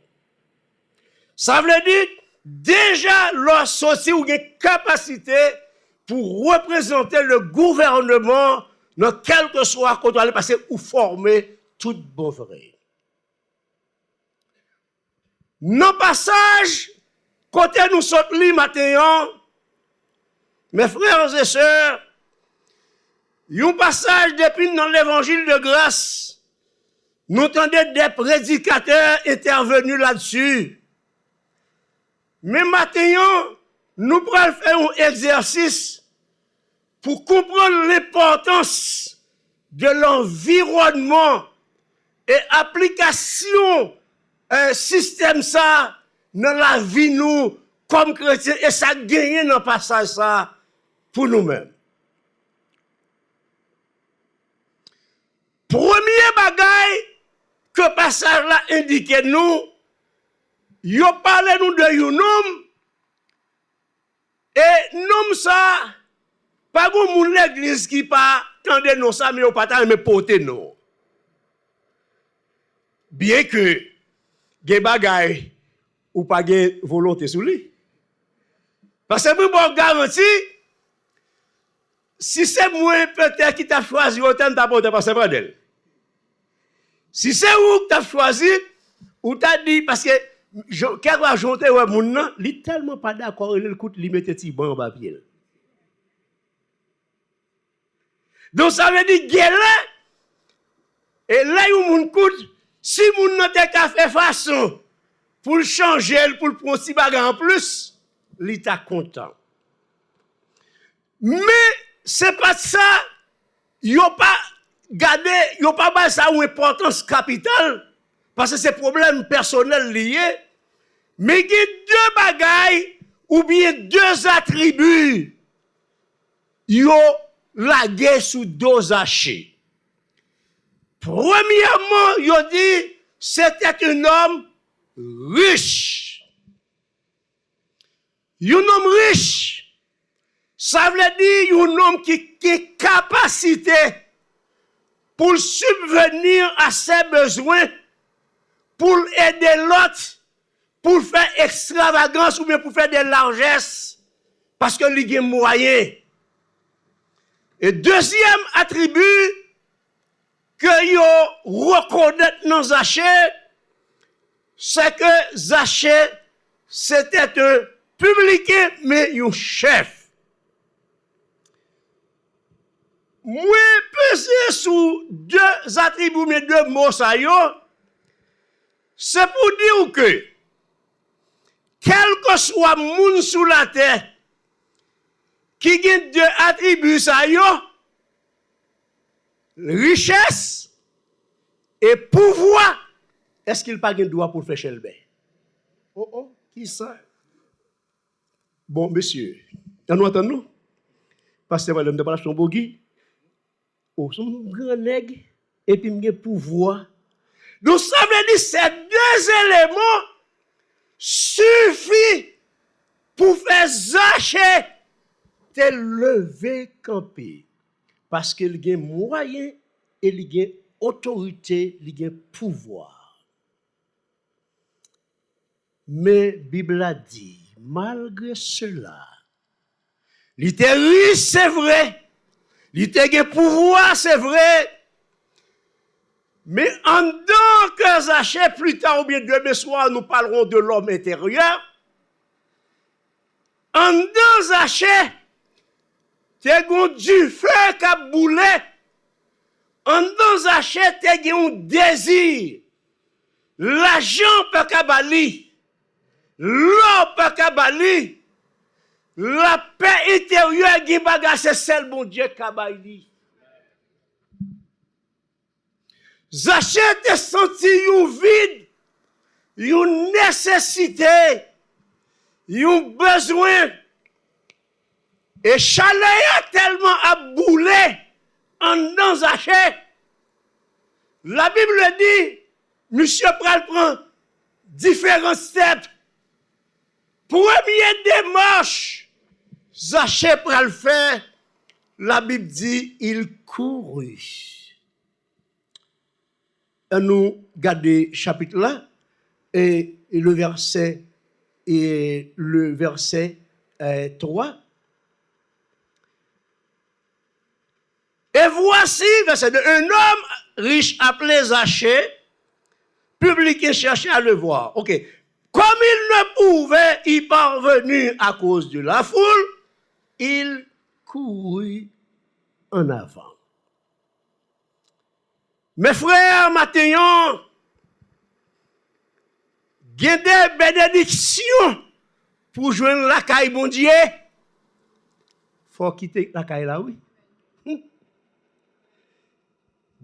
Ça veut dire, déjà, leur sorti ou une capacité pour représenter le gouvernement dans quel que soit qu'on doit aller passer ou former tout bon vrai. Nos passages, côté nous sommes li matin, mes frères et sœurs, un passage depuis dans l'évangile de grâce, nous entendons des prédicateurs intervenus là-dessus. Mais maintenant, nous pourrons faire un exercice pour comprendre l'importance de l'environnement et application système ça dans la vie nous comme chrétiens et ça gagne dans le passage ça pour nous-mêmes. Premier bagay que passage là indique nous, yo parle nous de yon nom, et nom ça, pas gon moun l'église qui pas tende non ça, mais yo pas ta me porter non. Bien que, gen bagay, ou pas gen volonté sous lui. Parce que pour bon garantie, si c'est moi peut-être qui t'a choisi, autant t'as porté parce que d'elle. Si c'est où que t'as choisi, ou t'as dit, parce que, quel va ajouter ouais mon nom, il est tellement pas d'accord, il écoute, il mette petit bon en papier. Donc ça veut dire, gueule, et là, où mon coûte, si mon nom t'a qu'à faire façon, pour le changer, pour le prendre si bagarre en plus, il est content. Mais, c'est pas ça, il a pas gardé, il a pas basé ça une importance capitale, parce que c'est problème personnel lié, mais il y a deux bagailles, ou bien deux attributs, il a lagué sous deux hachés. Premièrement, il a dit, c'était un homme riche. Un homme riche, ça veut dire un homme qui a capacité pour subvenir à ses besoins, pour aider l'autre, pour faire extravagance ou bien pour faire des largesses, parce que il y a moyen. Et deuxième attribut que yo reconnaît dans Zachée, c'est que Zachée, c'était un publicain, mais un chef. Moi, peser sous deux attributs, mais deux mots, ça yo, c'est pour dire que, quel que soit moun sous la terre, qui gagne deux attributs, ça yo, richesse et pouvoir, est-ce qu'il n'a pas de droit pour faire chelbe? Oh, qui ça? Bon, monsieur, nous entendons? Parce que madame de Palachon Bogui, son grand nègre, et puis il a pouvoir. Donc ça veut dire que ces deux éléments suffisent pour faire Zachée te lever camper. Parce qu'il y a moyen, et il y a autorité, il y a pouvoir. Mais la Bible a dit, malgré cela, il était riche, c'est vrai. Il était pouvoir, c'est vrai. Mais en tant que Zachée, plus tard ou bien demain soir, nous parlerons de l'homme intérieur. En tant que Zachée, t'es du feu qui a boulé. En tant que Zachée, t'es un désir. L'argent peut kabali. L'or peut kabali. La paix intérieure qui bagage, c'est celle bon Dieu kabali. Zachée te senti un vide, une nécessité, un besoin. Et chaleur a tellement aboulé en dans Zachée. La Bible dit, monsieur pral prend différents steps. Première démarche, Zachée pral faire, la Bible dit, il courut. Et nous regardons chapitre là, et le verset 3. Et voici, verset 2, un homme riche appelé Zachée, publicain cherchait à le voir. Ok. Comme il ne pouvait y parvenir à cause de la foule, il courut en avant. Mes frères, maintenant, il y a des bénédictions pour joindre la caille bon Dieu. Il faut quitter la caille là, oui. Il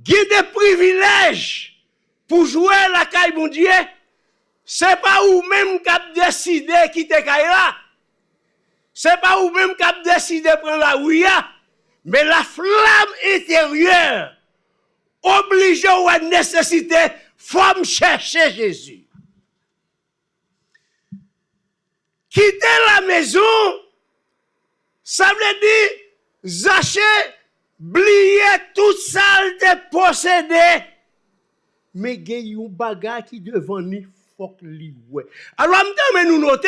y a des privilèges pour jouer la caille bon Dieu. Ce n'est pas vous-même qui avez décidé de quitter la caille là. Ce n'est pas vous-même qui avez décidé de prendre la ouïa. Mais la flamme intérieure, obligé ou à nécessité, faut me chercher Jésus. Quitter la maison, ça veut dire, Zaché, oublier tout ça de posséder. Mais il y a un bagage qui devant nous, faut que lui ouais. Alors, nous noter,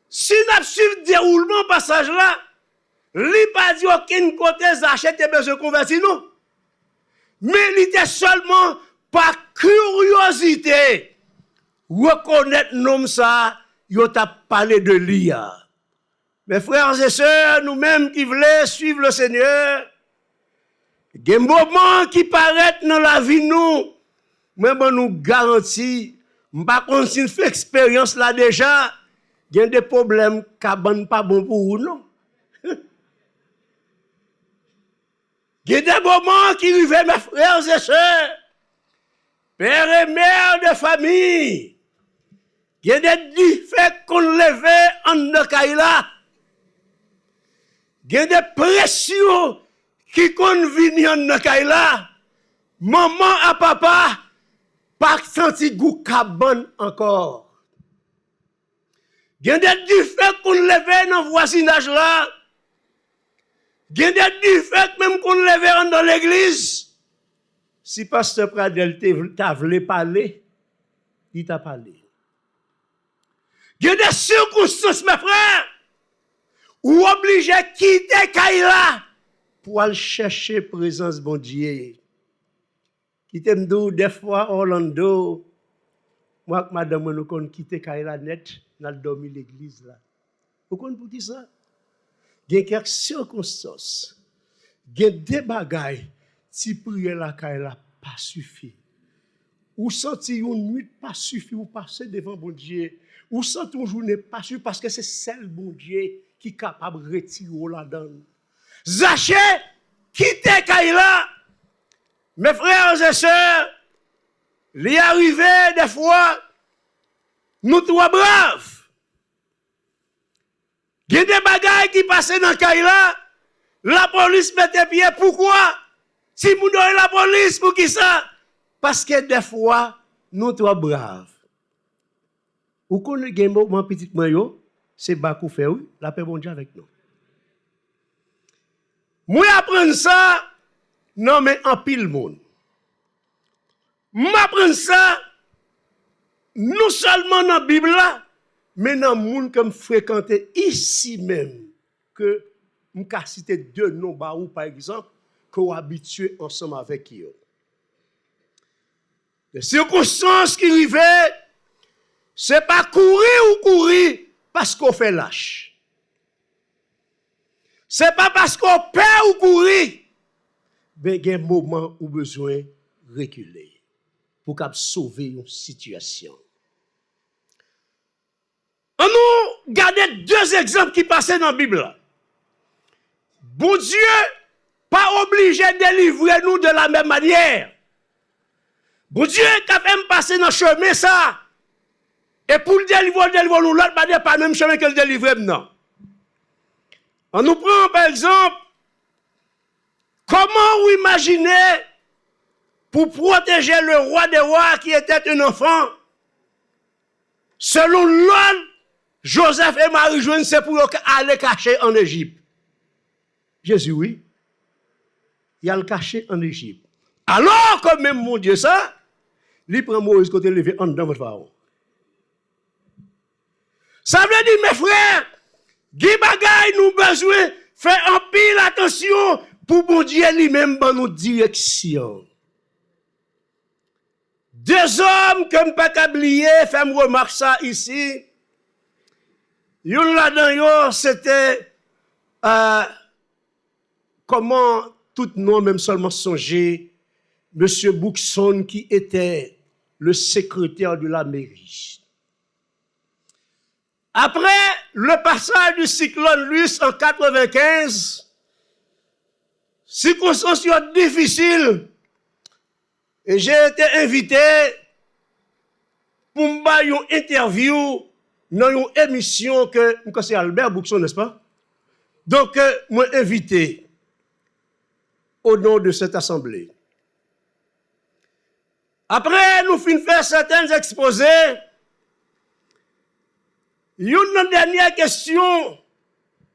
si nous suivons le déroulement passage là, lui pas dit aucun côté Zaché te besoin de convertir non. Mais il était seulement par curiosité reconnaître nom ça, il t'a parlé de lui. Mes frères et sœurs, nous-mêmes qui voulons suivre le Seigneur, il y a des moments qui paraissent dans la vie nous, mais bon, nous garantis, je ne sais pas si nous faisons expérience là déjà, il y a des problèmes qui ne sont pas bons pour vous, non? Il y a des moments qui arrivent, mes frères et sœurs, père et mère de famille, il y a des défaites qu'on levait en Nakaïla. Il y a des pressions qui conviennent en Nakaïla. Maman à papa, pas senti goût cabane encore. Il y a des défaites qu'on levait dans le voisinage là. Il y a des défaites même qu'on levait dans l'église. Si pasteur Pradel t'a voulu parler, il t'a parlé. Il y a des circonstances, mes frères, où obligé de quitter Kaila pour aller chercher présence bon Dieu. Quitter m'dou des fois Orlando, moi que madame nous kon quitter Kaila net, n'a dormi l'église là. Vous connaissez pour qui ça? Il y a quelques circonstances, il y a des bagailles, si prière la Kaila pas suffit. Ou senti une nuit pas suffit, ou passer devant bon Dieu. Ou senti une journée pas suffit parce que c'est celle bon Dieu qui est capable de retirer là-dedans. Zaché, quittez Kaila. Mes frères et sœurs, il est arrivé des fois, nous trois braves. Il y a des bagailles qui passaient dans Kaila, la police mettait pied. Pourquoi? Si vous donnez la police, pour qui ça? Parce que des fois, nous trois braves. Vous connaissez un moment petit moyo, c'est Bakou fait, oui, la paix bon Dieu avec nous. Moi, apprendre ça, non, mais en pile monde. M'apprendre ça, non seulement dans la Bible, mais dans le monde que je fréquente ici même, que je vais citer deux noms, par exemple, que vous habituez ensemble avec eux. Les circonstances qui arrivent, ce n'est pas courir parce qu'on fait lâche. Ce n'est pas parce qu'on perd ou courir, mais il y a un moment où besoin de reculer pour sauver une situation. On nous garde deux exemples qui passaient dans la Bible. Bon Dieu, pas obligé de délivrer nous de la même manière. Bon Dieu, quand même passer dans le chemin, ça. Et pour le délivrer nous, l'autre, pas le même chemin que le délivrer, non. On nous prend, par exemple, comment vous imaginez pour protéger le roi des rois qui était un enfant? Selon l'ordre, Joseph et Marie joignent, c'est pour aller cacher en Égypte. Jésus, oui. Il a le caché en Égypte. Alors que même mon Dieu, ça, il prend Moïse côté levé en dedans votre pharaon. Ça veut dire, mes frères, Guy Bagay nous besoin faire en pile attention pour bon Dieu lui-même dans nos directions. Deux hommes comme pas oublier, fais-moi remarquer ça ici. Yon là-dedans, c'était comment tout nom même seulement songer, M. Boukson qui était le secrétaire de la mairie. Après le passage du cyclone Luce en 95, circonstances difficiles, et j'ai été invité pour me faire une interview dans une émission que c'est Albert Boukson, n'est-ce pas? Donc, moi invité au nom de cette assemblée. Après, nous finissons faire certains exposés. Une dernière question.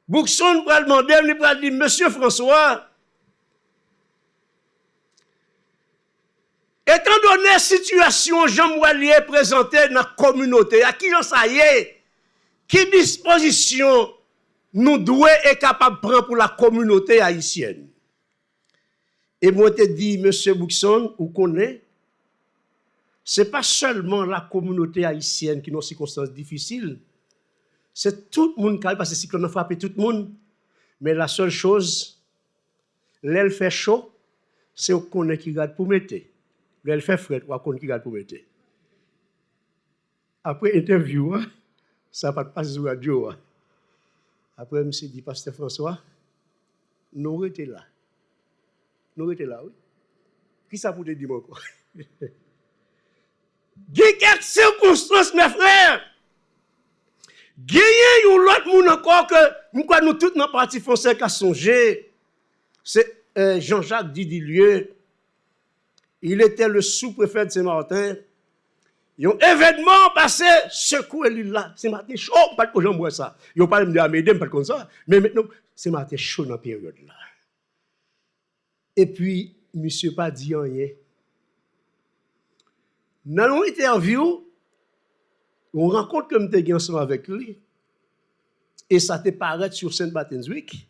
Boukson va demander, il va dire, Monsieur François, étant donné la situation Jean Walier présentée dans la communauté, à qui j'en sais, qui disposition nous devons être capables de prendre pour la communauté haïtienne? Et moi, je te dis, Monsieur Boukson, vous connaissez, ce n'est pas seulement la communauté haïtienne qui a des circonstances difficiles, c'est tout le monde qui a parce que le cyclone a frappé tout le monde. Mais la seule chose, l'aile fait chaud, c'est qu'on connaît qui garde pour mettre. L'aile fait frais, on connaît qui garde pour mettre. Après interview, ça ne va pas passer sur la radio. Après, je me suis dit, Pasteur François, nous étions là. Nous étions là, oui. Qui ça pour te dire encore? Il y a quelques circonstances, mes frères. Il y a l'autre monde encore que nous tous dans le parti français qui a songé. C'est Jean-Jacques Didilieu. Il était le sous-préfet de Saint-Martin. Il y a un événement passé, secoué l'île là. C'est matin chaud, pas de gens boire ça. Ils n'ont pas de Amédée, pas comme ça. Mais maintenant, c'est matin chaud dans la période là. Et puis, monsieur pas dit rien. Dans l'interview, on rencontre comme tu es ensemble avec lui. Et ça te paraît sur Saint Martin's-Wick.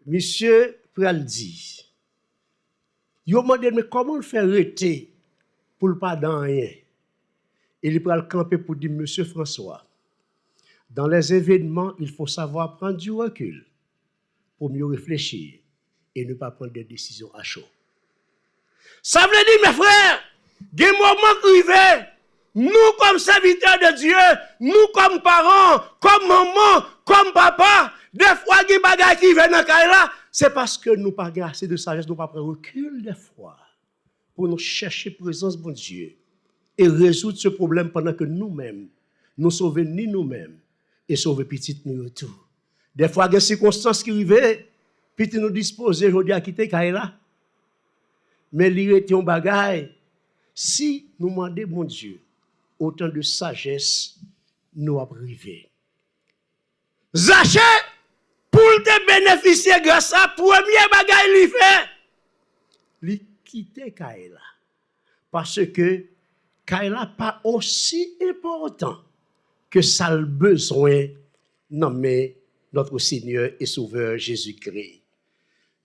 Monsieur Pral dit, il a demandé, mais comment le faire arrêter pour le pas dans rien? Et il pral camper pour dire, Monsieur François, dans les événements, il faut savoir prendre du recul pour mieux réfléchir et ne pas prendre des décisions à chaud. Ça veut dire, mes frères, des moments arrivés, nous comme serviteurs de Dieu, nous comme parents, comme maman, comme papa, des fois, il y a des bagages qui viennent dans le là, c'est parce que nous n'avons pas assez de sagesse, nous n'avons pas pris recul des fois pour nous chercher présence de Dieu et résoudre ce problème pendant que nous-mêmes, nous sauvons ni nous-mêmes et sauver petit nous tout. Des fois, il y a des circonstances qui arrivent, petit nous disposer aujourd'hui à quitter Kaila. Mais il y a un bagage. Si nous demandons, mon Dieu, autant de sagesse nous a privé. Zaché, pour te bénéficier grâce à premier bagage qu'il fait, il quitte Kaila. Parce que Kaila pas aussi important que ça le besoin nommer notre Seigneur et Sauveur Jésus-Christ.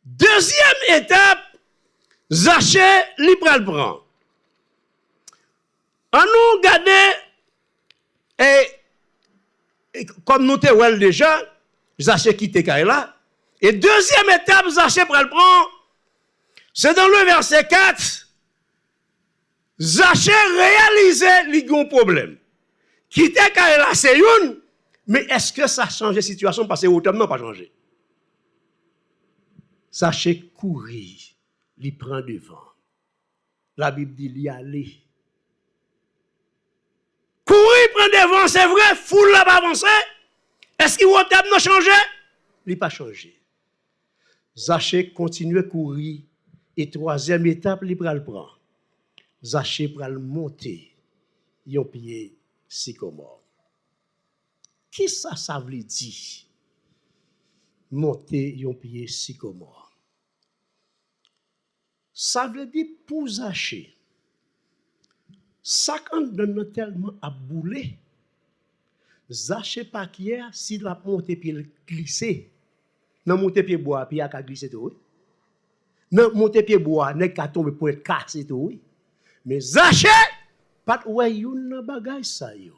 Deuxième étape, Zaché, il prend le prend. En nous regarder, et comme nous t'es déjà, Zaché quitte Kaila. Et deuxième étape, Zaché prend le prend. C'est dans le verset 4. Zaché réalisait le problème. Quitter Kaila, c'est une. Mais est-ce que ça change la situation? Parce que autant n'a pas changé. Zaché courir, il prend devant. La Bible dit il y aller. Courir, prendre devant, c'est vrai, foule là pas avancé. Est-ce qu'il n'a changé? Il n'a pas changé. Zaché continue à courir. Et troisième étape, il va le prendre. Zaché va le monter. Il a un pied sycomore. Qui ça veut dire? Monter un pied sycomore. Ça veut dire pour Zaché. Ça quand donne tellement à bouler. Zaché pas hier s'il a monté pied glissé. Non monter pied bois puis il a glissé tout. Non monter pied bois n'est qu'à tomber pour être cassé tout. Mais Zaché pas ouais yon bagay ça yo.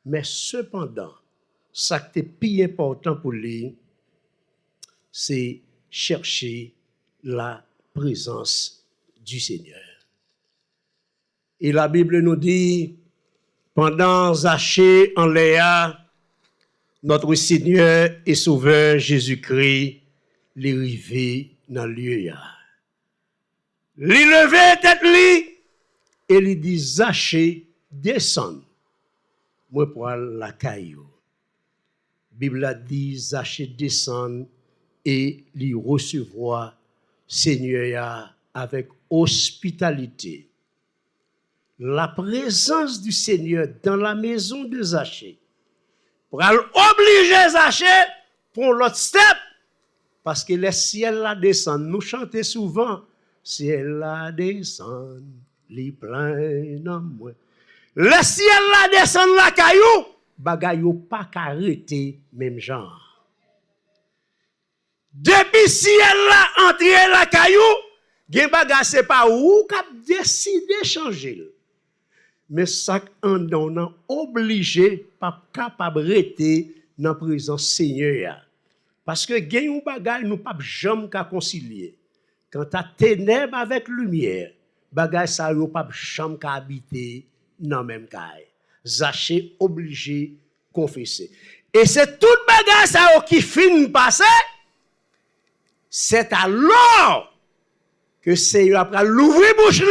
Mais cependant, ça qui est plus important pour lui, c'est chercher la présence du Seigneur. Et la Bible nous dit, pendant Zaché en Léa, notre Seigneur et Sauveur Jésus-Christ, les rivé dans le lieu. Il levé tête li, et il dit, Zaché, descend. Moi pour la caillou. Bible a dit, Zaché descend et lui recevoir Seigneur avec hospitalité. la présence du Seigneur dans la maison de Zachée pour obliger Zachée pour l'autre step. Parce que les ciels là descendent. Nous chantons souvent. Ciel là descend, les plein dans moi. Les ciels là descendent la caillou. Bagayou pas qu'arrêter même genre. Depuis ciel là entrer la caillou, gen bagay c'est pas ou qui décidé changer. Mais ça en donnant obligé pas capable rester dans présence Seigneur. Parce que gen yon bagay nous pas jamais ka concilier. Quand ta ténèbres avec lumière, bagay ça yo pas jamais ka habiter dans même caille. Zachée obligé confesser. Et c'est tout bagay ça qui fin passer. C'est alors que Seigneur après l'ouvrir bouche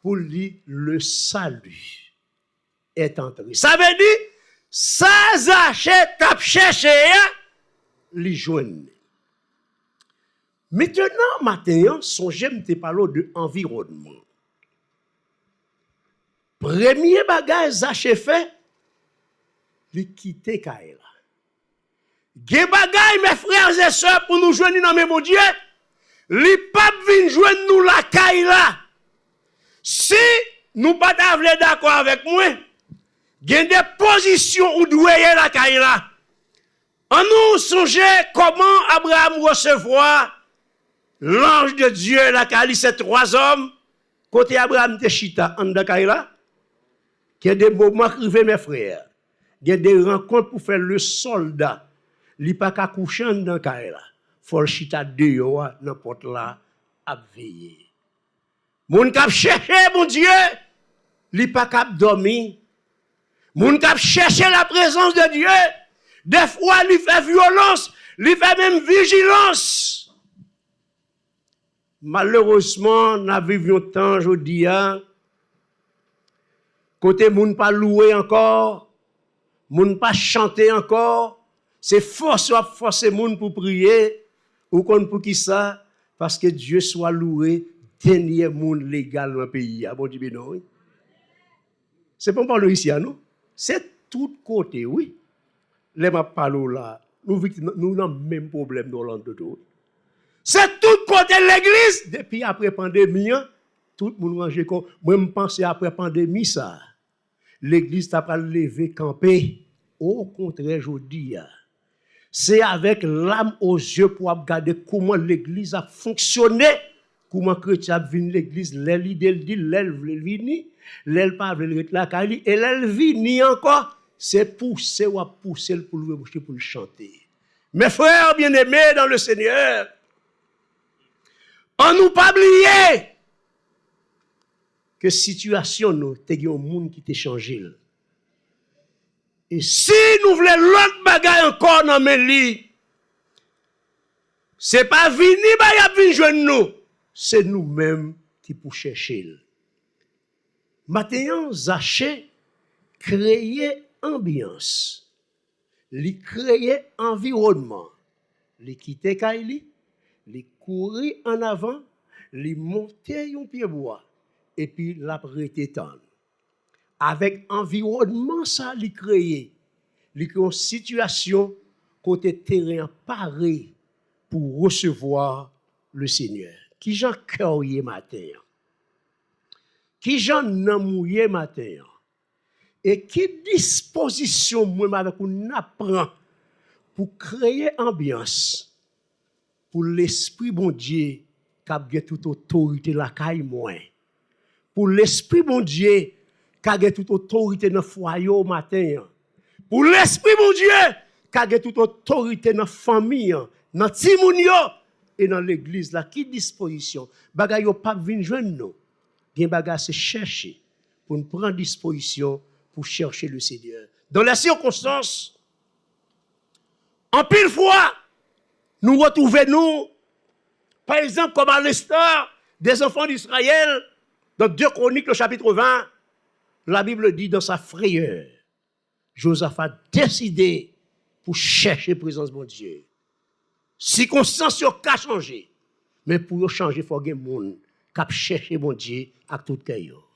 pour dire le salut est entré. Ça veut dire ça Zachée t'a cherché li joindre. Maintenant matin, songez me te parler de environnement. Premier bagage Zachée fait, li quitter Kaila. Gen bagay mes frères et sœurs pour nous joindre dans mes bon Dieu, li pas vinn joindre nous la Kaila. Si nous pas d'accord avec moi, gen des positions où doyer la Kaila. En nous songer comment Abraham recevoir l'ange de Dieu la Kaila, ces trois hommes côté Abraham te chita en de Kaila. Il y a des moments qui arrivent, mes frères. Il y a des rencontres pour faire le soldat. Il n'y a pas qu'à coucher dans le cas. Il faut le chita dehors, n'importe là, à veiller. Moun kap chercher, mon Dieu, il n'y a pas qu'à dormir. Moun kap chercher la présence de Dieu. Des fois, il fait violence, il fait même vigilance. Malheureusement, nous vivons tant aujourd'hui. Côté moun pas louer encore, moun pas chanter encore, c'est forcer moun pour prier, ou kon pour qui ça? Parce que Dieu soit loué, dernier moun légal dans le pays. Bon Dieu, non? C'est pas parler ici, non? C'est tout côté, oui. Les ma parlons là, nous avons le même problème dans l'Orlando. C'est tout côté l'église, depuis après la pandémie, tout le monde range comme moi je pense après pandémie ça l'église t'a pas levé camper au contraire je dis c'est avec l'âme aux yeux pour regarder comment l'église a fonctionné comment chrétien vient l'église l'idée dit l'elle veut venir l'elle pas veut être là et l'elle vient encore c'est pousser ou pousser pour le pour le chanter mes frères bien-aimés dans le Seigneur on nous pas oublier que situation nous te gen un monde qui t'a changé. Et si nous voulons l'autre bagaille encore dans mes lits, c'est pas vini ba y a vinn joindre nous, c'est nous-mêmes qui pour chercher. Maintenant Zachée créer ambiance, li créer environnement, li quitter Kaili, li courir en avant, li monter un pied bois. Et puis la prêter tendre. Avec environnement ça li créé, li créé une situation côté terrain paré pour recevoir le Seigneur. Qui j'en cœur matin. Qui j'en namouye matin. Et qui disposition moi avec on apprend pour créer ambiance pour l'esprit bon Dieu qui a toute autorité la caille moins. Pour l'esprit bon Dieu, qui a toute autorité dans le foyer au matin. Pour l'esprit bon Dieu, qui a toute autorité dans la famille, dans le timounio et dans l'église. Là, qui disposition? Bagay yo pas vinn joindre nous. Bien bagay c'est chercher pour nous prendre disposition pour chercher le Seigneur. Dans les circonstances, en pile fois, nous retrouvons, par exemple, comme à l'instar des enfants d'Israël, dans 2 Chroniques, le chapitre 20, la Bible dit dans sa frayeur, Josaphat a décidé pour chercher la présence de Dieu. Circonstances n'ont qu'à changer. Mais pour changer, il faut que les gens cherchent bon Dieu à tout cœur.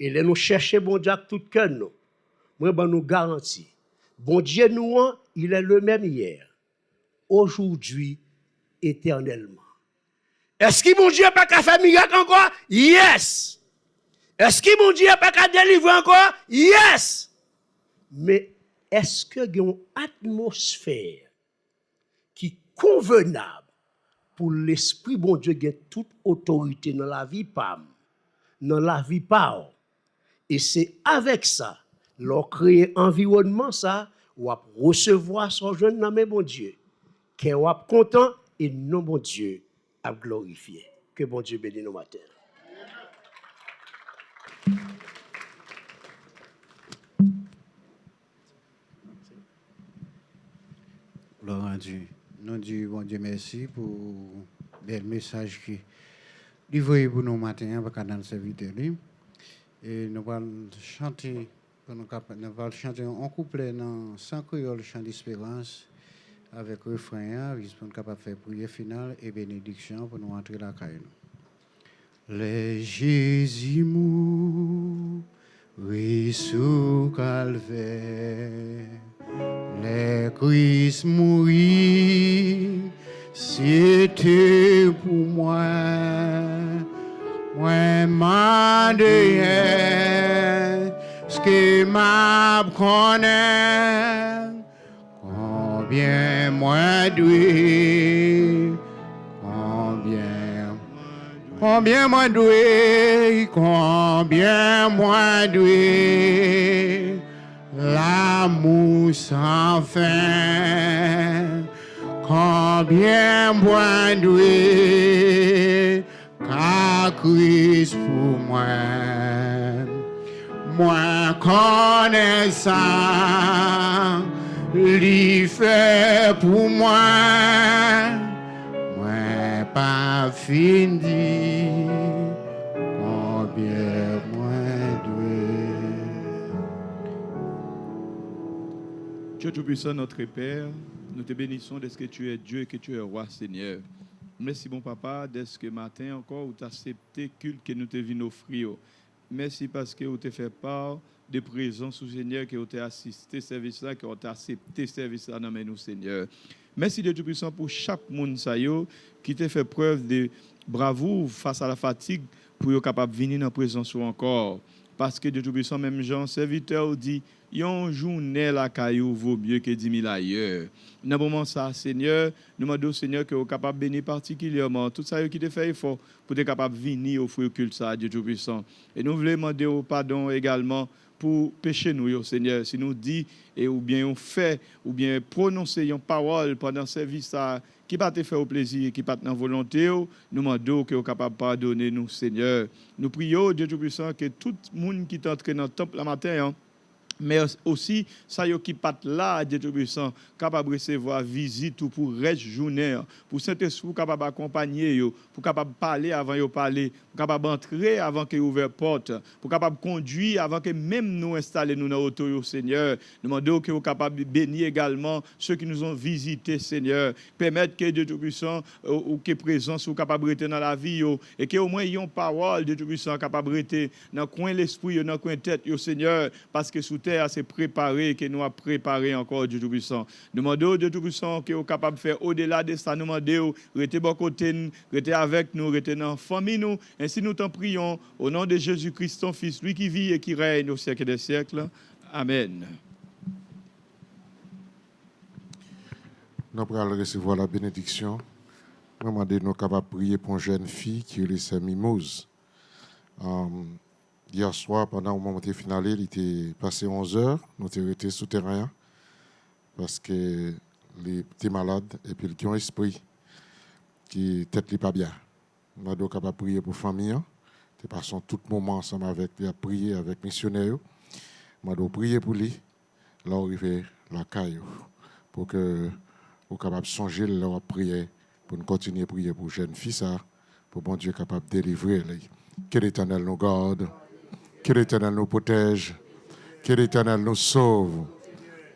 Et là, nous cherchons bon Dieu avec tout cœur, nous. Moi, ben, nous garantis. Bon Dieu, nous, il est le même hier, aujourd'hui, éternellement. Est-ce que mon Dieu n'a pas qu'à faire miracle encore? Yes! Est-ce que mon Dieu n'a pas qu'à délivrer encore? Yes! Mais est-ce qu'il y a une atmosphère qui est convenable pour l'Esprit, bon Dieu, qui a toute autorité dans la vie, dans la vie, pas. Et c'est avec ça, leur créer environnement, ça, ou à recevoir son jeune nommé, bon Dieu, qui est content et non, bon Dieu, à glorifier. Que bon Dieu bénisse nos matins. Gloire à Dieu. Nous disons, bon Dieu, merci pour le message qui livré pour nous matin dans le serviteur. Et nous allons chanter, nous allons chanter en couplet dans 100 créoles chant d'espérance avec refrain, pour nous capables de faire prière finale et bénédiction pour nous entrer la caille. Les Jésus mourit sous calvaire, les Christ mourit, c'était pour moi. Moi, ma ce que m'a connaît, combien moi doué, combien moi doué, combien moi doué, l'amour sans fin, combien moi doué, car Christ pour moi. Moi connaissant, l'y fait pour moi. Moi pas fini, combien moi doué. Dieu Tout-Puissant, notre Père, nous te bénissons de ce que tu es Dieu et que tu es roi, Seigneur. Merci, bon papa, de ce que matin encore, où tu as accepté culte que nous te venons offrir. Merci parce que vous te fait part de présence au Seigneur, que vous t'avez assisté service là, que vous t'avez accepté service là dans nous, Seigneur. Merci Dieu Tout-Puissant pour chaque monde qui t'a fait preuve de bravoure face à la fatigue pour être capable de venir dans la présence encore. Parce que Dieu Tout-Puissant, même Jean, serviteur, dit, yon journée la caillou vaut mieux que 10 000 ailleurs. Dans ce moment ça, Seigneur, nous demandons au Seigneur que vous capable de bénir particulièrement tout ça qui te fait effort pour être capable de venir offrir culte ça à Dieu Tout-Puissant. Et nous voulons demander au pardon également pour pécher nous, Seigneur. Si nous dit et ou bien on fait ou bien prononcer une parole pendant le service ça qui pas te faire au plaisir, qui pas dans volonté, nous demandons que vous capable pardonner nous, Seigneur. Nous prions Dieu Tout-Puissant que tout le monde qui est entré dans le temple la matin, mais aussi, ça y qui pat là, Dieu Tout-Puissant, capable de recevoir visite ou pour reste journée, pour Saint-Esprit capable d'accompagner, pour capable parler avant de parler, pour capable entrer avant que ouvre porte, pour capable conduire avant que même nous installer nous dans l'auto, Seigneur. Nous demandons que vous capable de bénir également ceux qui nous ont visités, Seigneur. Permettre que Dieu Tout-Puissant, ou que présence, ou capable de rester dans la vie, et que au moins ils ont parole, Dieu Tout-Puissant, capable de rester dans le coin de l'esprit, dans le coin de la tête, Seigneur, parce que sous terre, c'est préparé, que nous avons préparé encore Dieu Tout-Puissant. Nous demandons Dieu Tout-Puissant que vous capable de faire au-delà de ça. Nous demandons, restez bon côté, restez avec nous, restez dans la famille nous. Ainsi nous t'en prions au nom de Jésus-Christ, ton Fils, lui qui vit et qui règne au siècle des siècles. Amen. Nous allons recevoir la bénédiction. Nous demandons capables de prier pour une jeune fille qui est les Mimose. Hier soir, pendant le moment final, il était passé 11 heures. Nous étions souterrains parce que les petits malades et puis qui ont esprit qui tête n'est pas bien. Nous sommes capables de prier pour la famille. Nous passons tout le moment ensemble avec lui à prier avec les missionnaires. Nous sommes prier pour lui. Là, on arrive la caille pour que nous capables de songer leur prière pour nous continuer à prier pour jeune fille pour bon Dieu capable de délivrer. Que l'Éternel nous garde. Que l'Éternel nous protège, que l'Éternel nous sauve.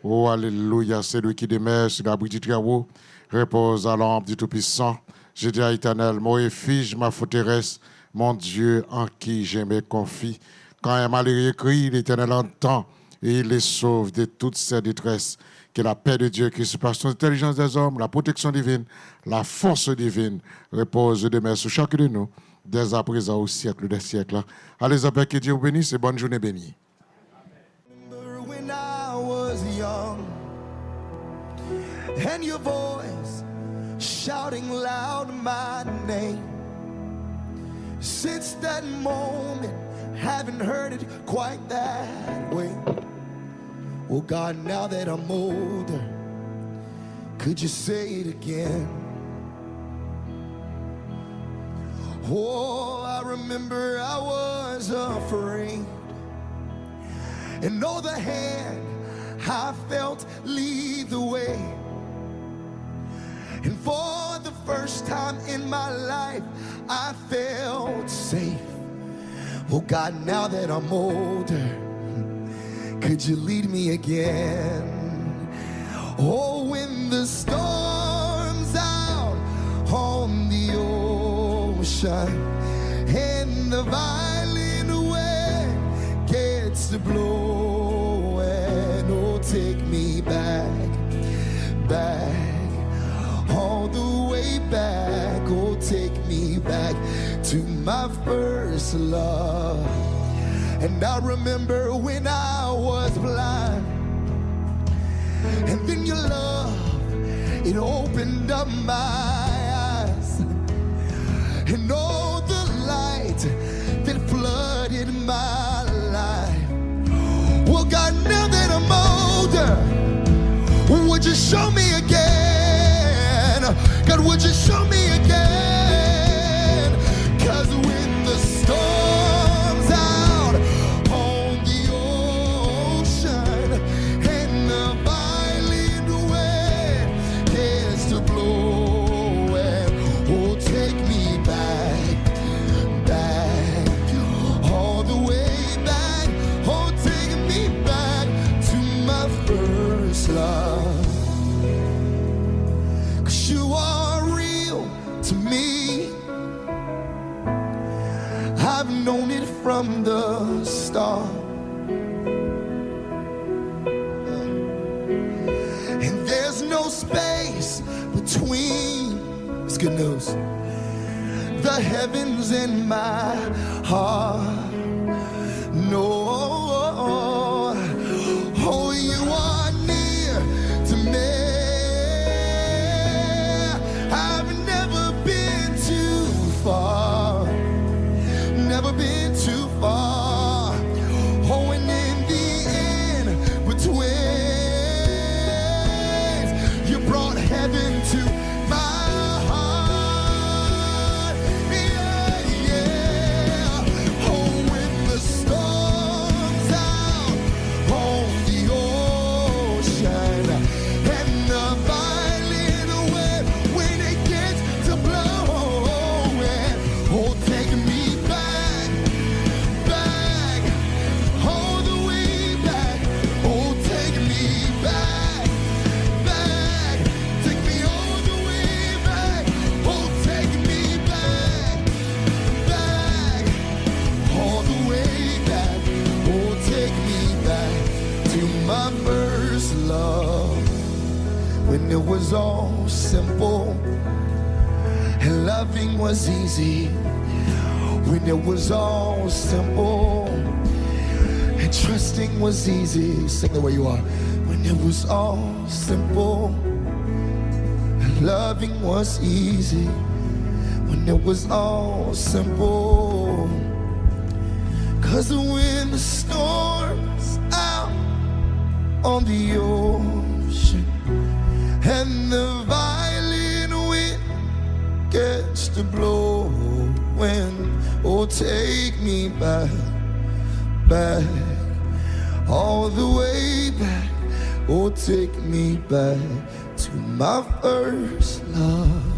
Oh, alléluia, c'est lui qui demeure sur l'abri du Très-Haut, repose à l'ombre du Tout-Puissant. Je dis à l'Éternel, mon refuge, ma forteresse, mon Dieu en qui je me confie. Quand un malheureux crie, l'Éternel entend et il les sauve de toutes ses détresses. Que la paix de Dieu qui surpasse l'intelligence des hommes, la protection divine, la force divine repose demain sur chacun de nous, dès à présent au siècle des siècles. Allez, que Dieu vous bénisse et bonne journée bénie. When I was young, and your voice shouting loud my name. Since that moment, haven't heard it quite that way. Oh God, now that I'm older, could you say it again? Oh, I remember I was afraid, and know the hand I felt lead the way. And for the first time in my life, I felt safe. Oh God, now that I'm older, could you lead me again? Oh, when the storm's out on the ocean and the violent wind gets to blowing, oh, take me back, all the way back. Oh, take me back to my first love. And I remember when I was blind, and then your love, it opened up my eyes, and all the light that flooded my life. Well, God, now that I'm older, would you show me again? God, would you show me again? 'Cause when the storm's out on the ocean and the violent wind gets to blowing, oh, take me back, all the way back. Oh, take me back to my first love. 'Cause you are real to me. I've known it from the start. And there's no space between, it's good news, the heavens and my heart. No, oh, you are near to me. I've never been too far, never been too far. Oh, and in the in between, you brought heaven to my heart. Yeah, yeah. Oh, when the storm's out on the ocean and the violent wind, when it gets to blowing, oh, take me back, all the way back. Oh, take me back, take me all the way back. Oh, take me back, all the way back. Oh, take me back to my first love, when it was all simple and loving was easy. When it was all simple and trusting was easy. Sing the way you are. When it was all simple and loving was easy. When it was all simple. 'Cause when the storm's out on the ocean and the violent wind gets to blow, oh, take me back, all the way back. Oh, take me back to my first love.